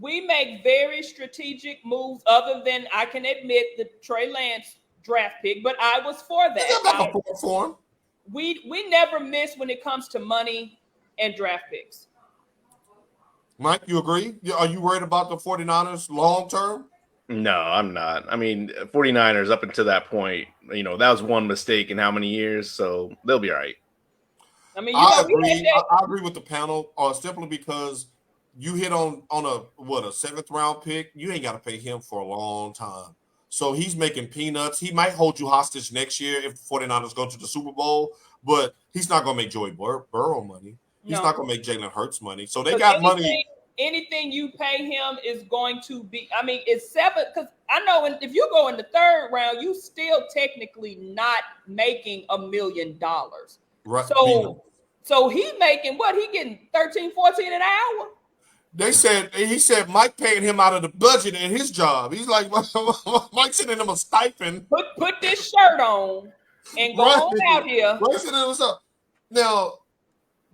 we make very strategic moves other than, I can admit, the Trey Lance draft pick, but I was for that. We never miss when it comes to money and draft picks. Mike, you agree? Are you worried about the 49ers long term? No, I'm not. I mean, 49ers up until that point, that was one mistake in how many years, so they'll be all right. I mean, I agree with the panel, simply because you hit on a seventh round pick. You ain't got to pay him for a long time. So he's making peanuts. He might hold you hostage next year if the 49ers go to the Super Bowl, but he's not going to make Joey Burrow money. He's not going to make Jalen Hurts money. So they got money. Anything you pay him is going to be, I mean, it's seven, because I know if you go in the third round, you still technically not making $1 million. Right. So he making what? He getting 13, 14 an hour? He said Mike paying him out of the budget in his job. He's like, Mike sending him a stipend. Put this shirt on and go on out here. Right, sending him stuff. Now,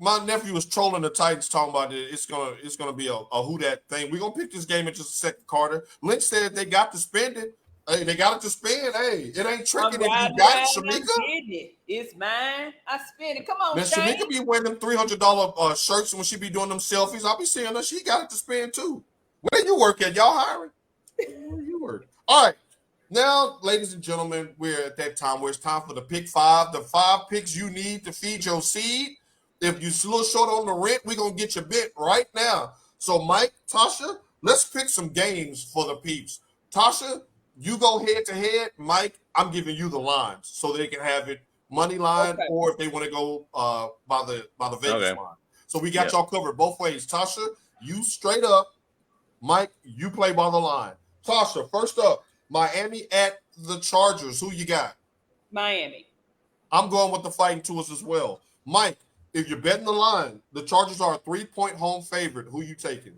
my nephew was trolling the Titans, talking about it. It's gonna be a who that thing. We're gonna pick this game in just a second, Carter. Lynch said they got to spend it. Hey, they got it to spend. Hey, it ain't tricking if you got it, Shamika. It's mine. I spend it. Come on, Shane. Shamika be wearing them $300 shirts when she be doing them selfies. I'll be seeing her. She got it to spend too. Where you work at? Y'all hiring? Where you work? All right. Now, ladies and gentlemen, we're at that time where it's time for the pick five. The 5 picks you need to feed your seed. If you're a little short on the rent, we're going to get your bit right now. So, Mike, Tasha, let's pick some games for the peeps. Tasha, you go head to head. Mike, I'm giving you the lines so they can have it money line, or if they want to go by the Vegas line. So we got y'all covered both ways. Tasha, you straight up. Mike, you play by the line. Tasha, first up, Miami at the Chargers. Who you got? Miami. I'm going with the Fighting Tours as well. Mike, if you're betting the line, the Chargers are a 3-point home favorite. Who you taking?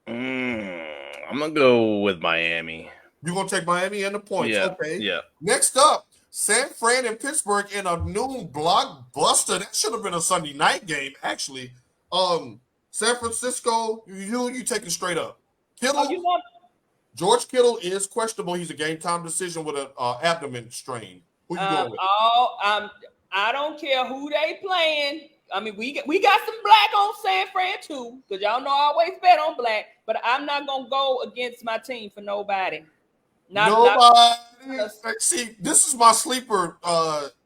I'm going to go with Miami. You're going to take Miami and the points. Yeah, okay. Yeah. Next up, San Fran and Pittsburgh in a noon blockbuster. That should have been a Sunday night game, actually. San Francisco, you taking straight up. Kittle, George Kittle is questionable. He's a game-time decision with an abdomen strain. Who you going with? I don't care who they playing. I mean, we got some black on San Fran too, because y'all know I always bet on black. But I'm not gonna go against my team for nobody. See, this is my sleeper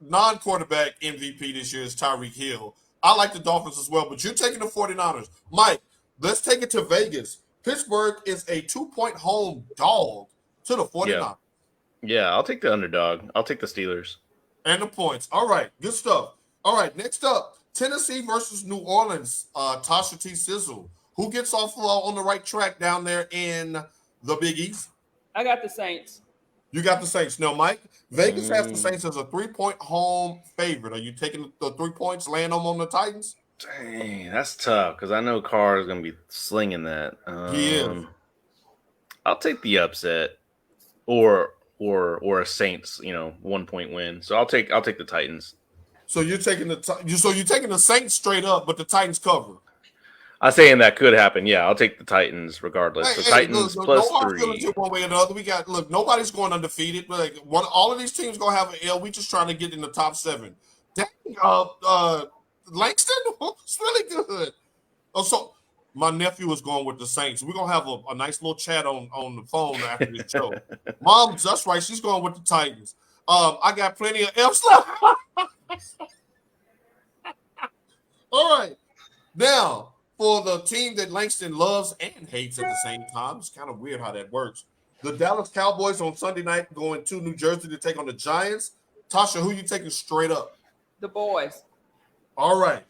non-quarterback MVP this year is Tyreek Hill. I like the Dolphins as well, but you're taking the 49ers. Mike, let's take it to Vegas. Pittsburgh is a 2-point home dog to the 49ers. Yeah, I'll take the underdog. I'll take the Steelers. And the points. All right, good stuff. All right, next up, Tennessee versus New Orleans. Tasha T. Sizzle. Who gets off on the right track down there in the Big East? I got the Saints. You got the Saints. Now, Mike, Vegas has the Mm. Saints as a 3-point home favorite. Are you taking the 3 points, laying them on the Titans? Dang, that's tough because I know Carr is going to be slinging that. He is. I'll take the upset, or a Saints, 1-point win. So I'll take the Titans. So you're taking the Saints straight up, but the Titans cover. I'm saying that could happen. Yeah, I'll take the Titans regardless. The Titans look, plus no hard 3. feelings one way or another. Nobody's going undefeated. All of these teams gonna have an L. We just trying to get in the top 7. Dang, Langston was really good. Oh, so my nephew is going with the Saints. We're gonna have a nice little chat on the phone after this show. Mom's that's right. She's going with the Titans. I got plenty of F's left. All right, now. For the team that Langston loves and hates at the same time. It's kind of weird how that works. The Dallas Cowboys on Sunday night going to New Jersey to take on the Giants. Tasha, who you taking straight up? The boys. All right.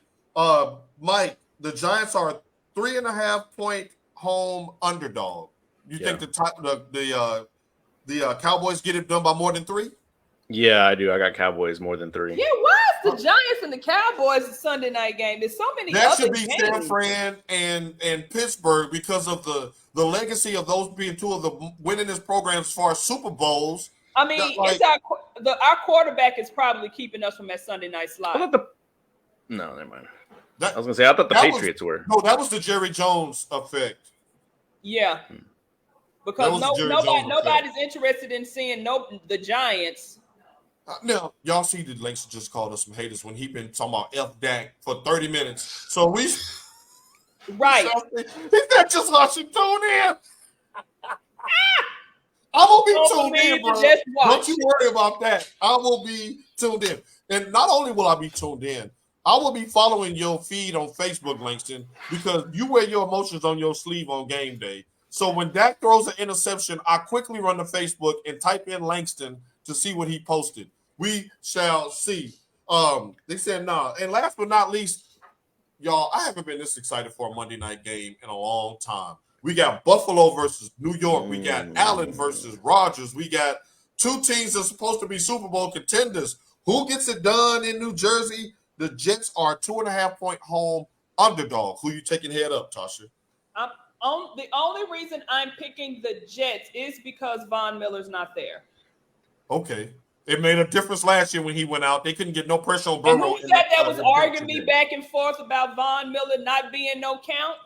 Mike, the Giants are a 3.5-point home underdog. You think the Cowboys get it done by more than 3? Yeah, I do. I got Cowboys more than 3. Yeah, why is the Giants and the Cowboys a Sunday night game? There's so many That other should be games. San Fran and Pittsburgh because of the legacy of those being two of the winningest programs as far as Super Bowls. I mean, it's our quarterback is probably keeping us from that Sunday night slot. No, never mind. I was going to say, I thought the Patriots were. No, that was the Jerry Jones effect. Yeah. Because nobody's interested in seeing the Giants. Now, y'all see that Langston just called us some haters when he been talking about F Dak for 30 minutes. So we right. He's not just watching tune in. I will be tuned in, bro. Don't you worry about that. I will be tuned in. And not only will I be tuned in, I will be following your feed on Facebook, Langston, because you wear your emotions on your sleeve on game day. So when Dak throws an interception, I quickly run to Facebook and type in Langston to see what he posted. We shall see. They said nah. And last but not least, y'all, I haven't been this excited for a Monday night game in a long time. We got Buffalo versus New York. We got Allen versus Rodgers. We got two teams that's supposed to be Super Bowl contenders. Who gets it done in New Jersey? The Jets are 2.5-point home underdog. Who you taking head up, Tasha? The only reason I'm picking the Jets is because Von Miller's not there. Okay. It made a difference last year when he went out. They couldn't get no pressure on Burrow. And who said that was arguing me back and forth about Von Miller not being no count?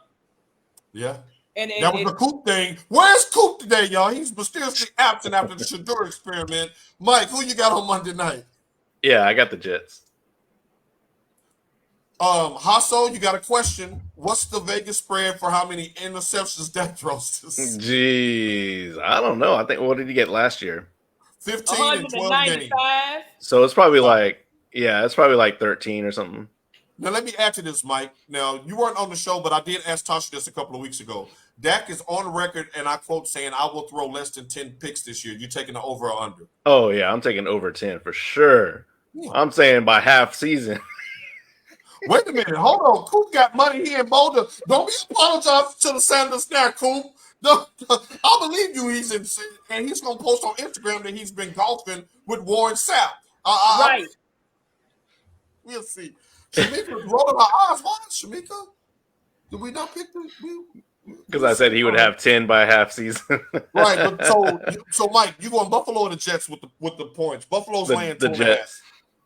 Yeah. And that was the Coop thing. Where's Coop today, y'all? He's mysteriously absent after the Shador experiment. Mike, who you got on Monday night? Yeah, I got the Jets. Hasso, you got a question. What's the Vegas spread for how many interceptions Dak throws this? Jeez, I don't know. I think, what did he get last year? 15 and 12 games. So it's probably it's probably like 13 or something. Now, let me add to this, Mike. Now, you weren't on the show, but I did ask Tasha this a couple of weeks ago. Dak is on record, and I quote, saying, I will throw less than 10 picks this year. You taking the over or under? Oh, yeah, I'm taking over 10 for sure. Yeah. I'm saying by half season. Wait a minute. Hold on. Coop got money here in Boulder. Don't be apologize to the Sanders now, Coop. I believe you. He's in, and he's going to post on Instagram that he's been golfing with Warren Sapp. Right. We'll see. Shamika rolling her eyes. Why, Shamika? Did we not pick the? Because I said he would have 10 by half season. Right. But so Mike, you going Buffalo or the Jets with the points? Buffalo's laying 2.5.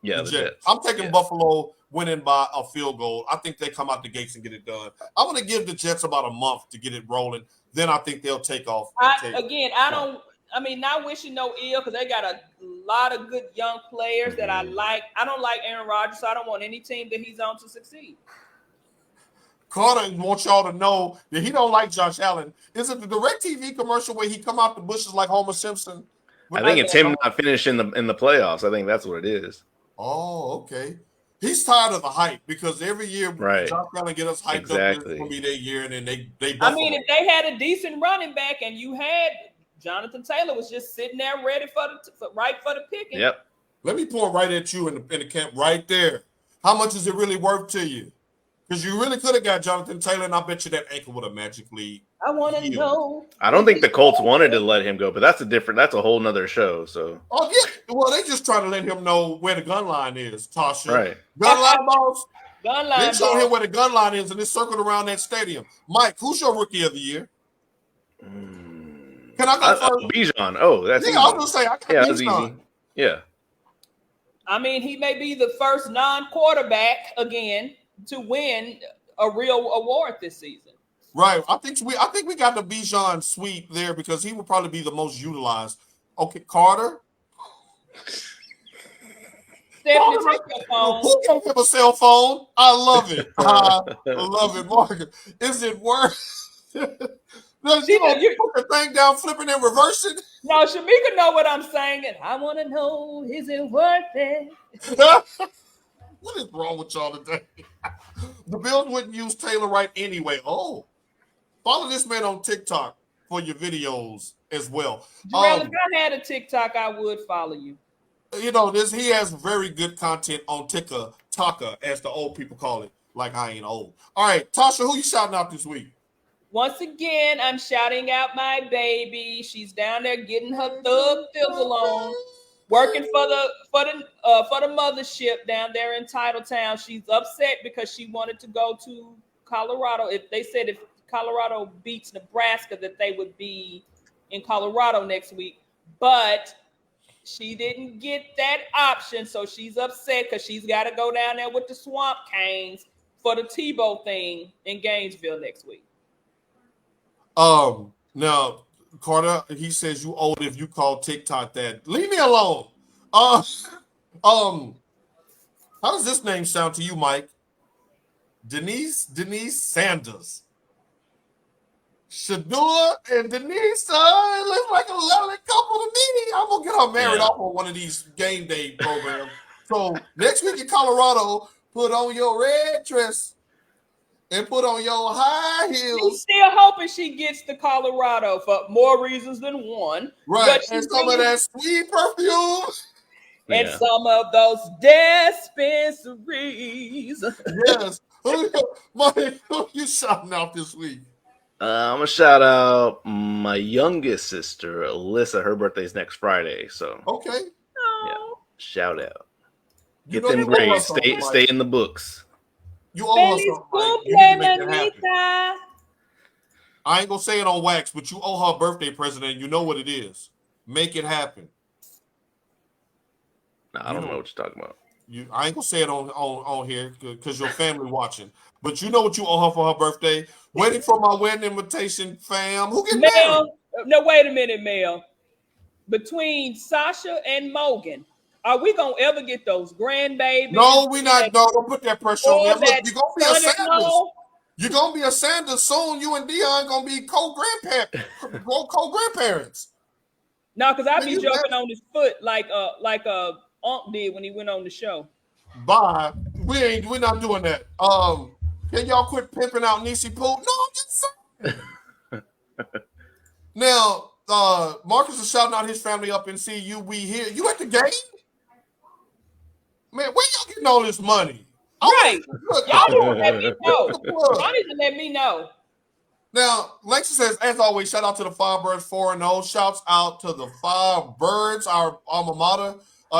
Yeah, the Jets. I'm taking Buffalo winning by a field goal. I think they come out the gates and get it done. I'm going to give the Jets about a month to get it rolling. Then I think they'll take off. Not wishing no ill because they got a lot of good young players that I like. I don't like Aaron Rodgers, so I don't want any team that he's on to succeed. Carter wants y'all to know that he don't like Josh Allen. Is it the DirecTV commercial where he come out the bushes like Homer Simpson? I think it's him not finishing in the playoffs. I think that's what it is. Oh, okay. He's tired of the hype because every year Josh Allen get us hyped up. It's going to be their year, and then they. I mean, if they had a decent running back and you had Jonathan Taylor was just sitting there ready for the picking. Yep. Let me point right at you in the camp right there. How much is it really worth to you? Because you really could have got Jonathan Taylor, and I bet you that ankle would have magically I want to healed. know. I don't think the Colts wanted to let him go, but that's a whole nother show. So Oh yeah, well they just trying to let him know where the gun line is, Tasha. right. Gun line boss. Gun They line, showed him boss. where the gun line is, and it's circled around that stadium. Mike, who's your rookie of the year? Can I go first? Bijan. Oh, that's easy. I was gonna say I got Yeah, that's Bijan. easy. Yeah. I mean, he may be the first non-quarterback again to win a real award this season. Right. I think we got the Bijan sweep there because he would probably be the most utilized. Okay, Carter. Stephanie, take your phone. Who gave him a cell phone? I love it. I love it, Morgan. Is it worth? No, you put the thing down, flipping and reversing. No, Shamika know what I'm saying. And I want to know, is it worth it? What is wrong with y'all today? The Bills wouldn't use Taylor Wright anyway. Oh, follow this man on TikTok for your videos as well. Jarrell, if I had a TikTok, I would follow you. You know, he has very good content on TikTok, as the old people call it. Like I ain't old. All right, Tasha, who you shouting out this week? Once again, I'm shouting out my baby. She's down there getting her thug fizzle on, working for the mothership down there in Titletown. She's upset because she wanted to go to Colorado. If they said if Colorado beats Nebraska, that they would be in Colorado next week, but she didn't get that option, so she's upset because she's got to go down there with the Swamp Canes for the Tebow thing in Gainesville next week. Now, Carter, he says you old if you call TikTok that. Leave me alone. How does this name sound to you, Mike? Denise Sanders. Shadua and Denise, it looks like a lovely couple to me. I'm gonna get her married off on one of these game day programs. So next week in Colorado, put on your red dress and put on your high heels. I'm still hoping she gets to Colorado for more reasons than one. Right, and some of that sweet perfume. And some of those dispensaries. Yes. Mike, who you shouting out this week? I'm going to shout out my youngest sister, Alyssa. Her birthday's next Friday. So, okay. Yeah, shout out. You Get them grades. Stay in the books. You owe her something. I ain't gonna say it on wax, but you owe her a birthday present, and you know what it is. Make it happen. Nah, I don't know what you're talking about. I ain't gonna say it on here because your family watching. But you know what you owe her for her birthday. Waiting for my wedding invitation, fam. Who get married? No, wait a minute, Mel. Between Sasha and Morgan, are we gonna ever get those grandbabies? No, we not. No, don't put that pressure on them. Look, you're gonna be a Sanders. You're gonna be a Sanders soon. You and Deion gonna be co-grandparents. No, because I be jumping on his foot like Unc did when he went on the show. Bye. We're not doing that. Can y'all quit pimping out Niecy Pooh? No, I'm just saying. Now, Marcus is shouting out his family up in CU. We here. You at the game? Man, where y'all getting all this money? Right. Y'all need to let me know. Y'all need to let me know. Now, Lexi says, as always, shout out to the Firebirds 4-0. Shouts out to the Firebirds, our alma mater.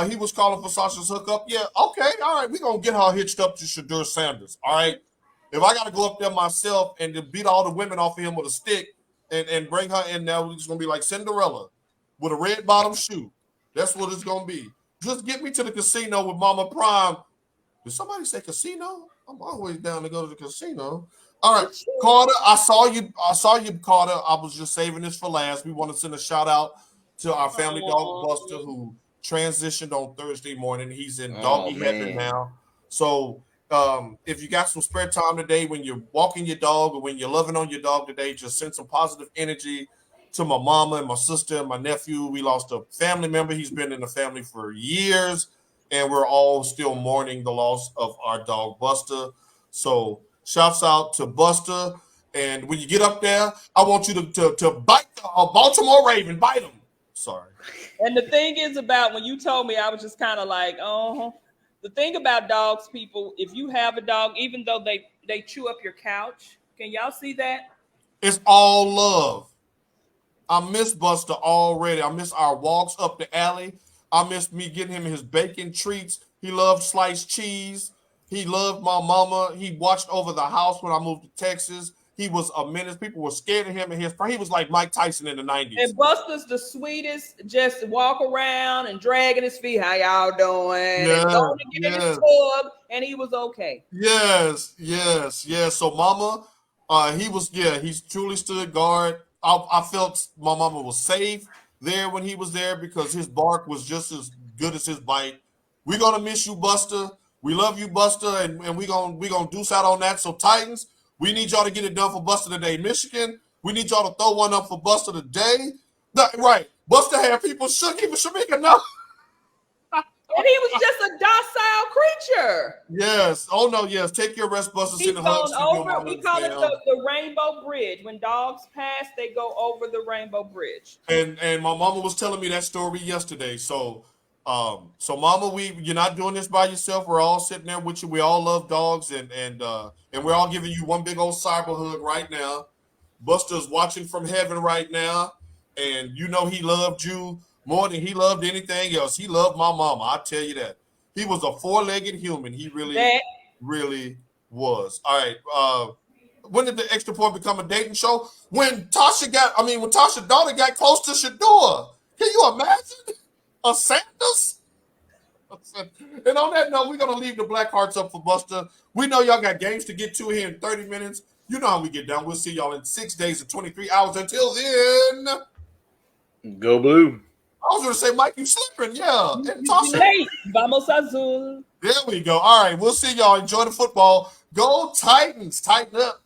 He was calling for Sasha's hookup. Yeah, okay, all right. We're going to get her hitched up to Shadur Sanders, all right? If I got to go up there myself and to beat all the women off of him with a stick and bring her in there, it's going to be like Cinderella with a red bottom shoe. That's what it's going to be. Just get me to the casino with Mama Prime. Did somebody say casino? I'm always down to go to the casino. All right, Carter, I saw you, Carter. I was just saving this for last. We want to send a shout out to our family dog Buster, who transitioned on Thursday morning. He's in doggy heaven now. So if you got some spare time today, when you're walking your dog or when you're loving on your dog today, just send some positive energy to my mama and my sister and my nephew. We lost a family member. He's been in the family for years, and we're all still mourning the loss of our dog Buster. So shouts out to Buster. And when you get up there, I want you to bite a Baltimore Raven. Bite him. Sorry. And the thing is about when you told me, I was just kind of like, The thing about dogs, people, if you have a dog, even though they chew up your couch, can y'all see that? It's all love. I miss Buster already. I miss our walks up the alley. I miss me getting him his bacon treats. He loved sliced cheese. He loved my mama. He watched over the house when I moved to Texas. He was a menace. People were scared of him, and he was like Mike Tyson in the 90s. And Buster's the sweetest, just walk around and dragging his feet. How y'all doing? Yeah, and going to get in his tub, and he was okay. Yes. So mama, he's truly stood guard. I felt my mama was safe there when he was there because his bark was just as good as his bite. We're gonna miss you, Buster. We love you, Buster, and we're gonna deuce out on that. So Titans, we need y'all to get it done for Buster today. Michigan, we need y'all to throw one up for Buster today. Right. Buster had people shook, even Shamika no. And he was just a docile creature. Yes. Oh no, yes. Take your rest, Buster. He's gone over. We call it the Rainbow Bridge. When dogs pass, they go over the Rainbow Bridge. And my mama was telling me that story yesterday. So mama, you're not doing this by yourself. We're all sitting there with you. We all love dogs, and we're all giving you one big old cyber hug right now. Buster's watching from heaven right now, and you know he loved you more than he loved anything else. He loved my mama. I tell you that. He was a four-legged human. He really was. All right. When did the extra point become a dating show? When Tasha's daughter got close to Shador. Can you imagine? A Sanders? And on that note, we're going to leave the black hearts up for Buster. We know y'all got games to get to here in 30 minutes. You know how we get done. We'll see y'all in 6 days and 23 hours. Until then, go Blue. I was going to say, Mike, you slipping. Yeah. Late. Vamos Azul. There we go. All right. We'll see y'all. Enjoy the football. Go Titans. Tighten up.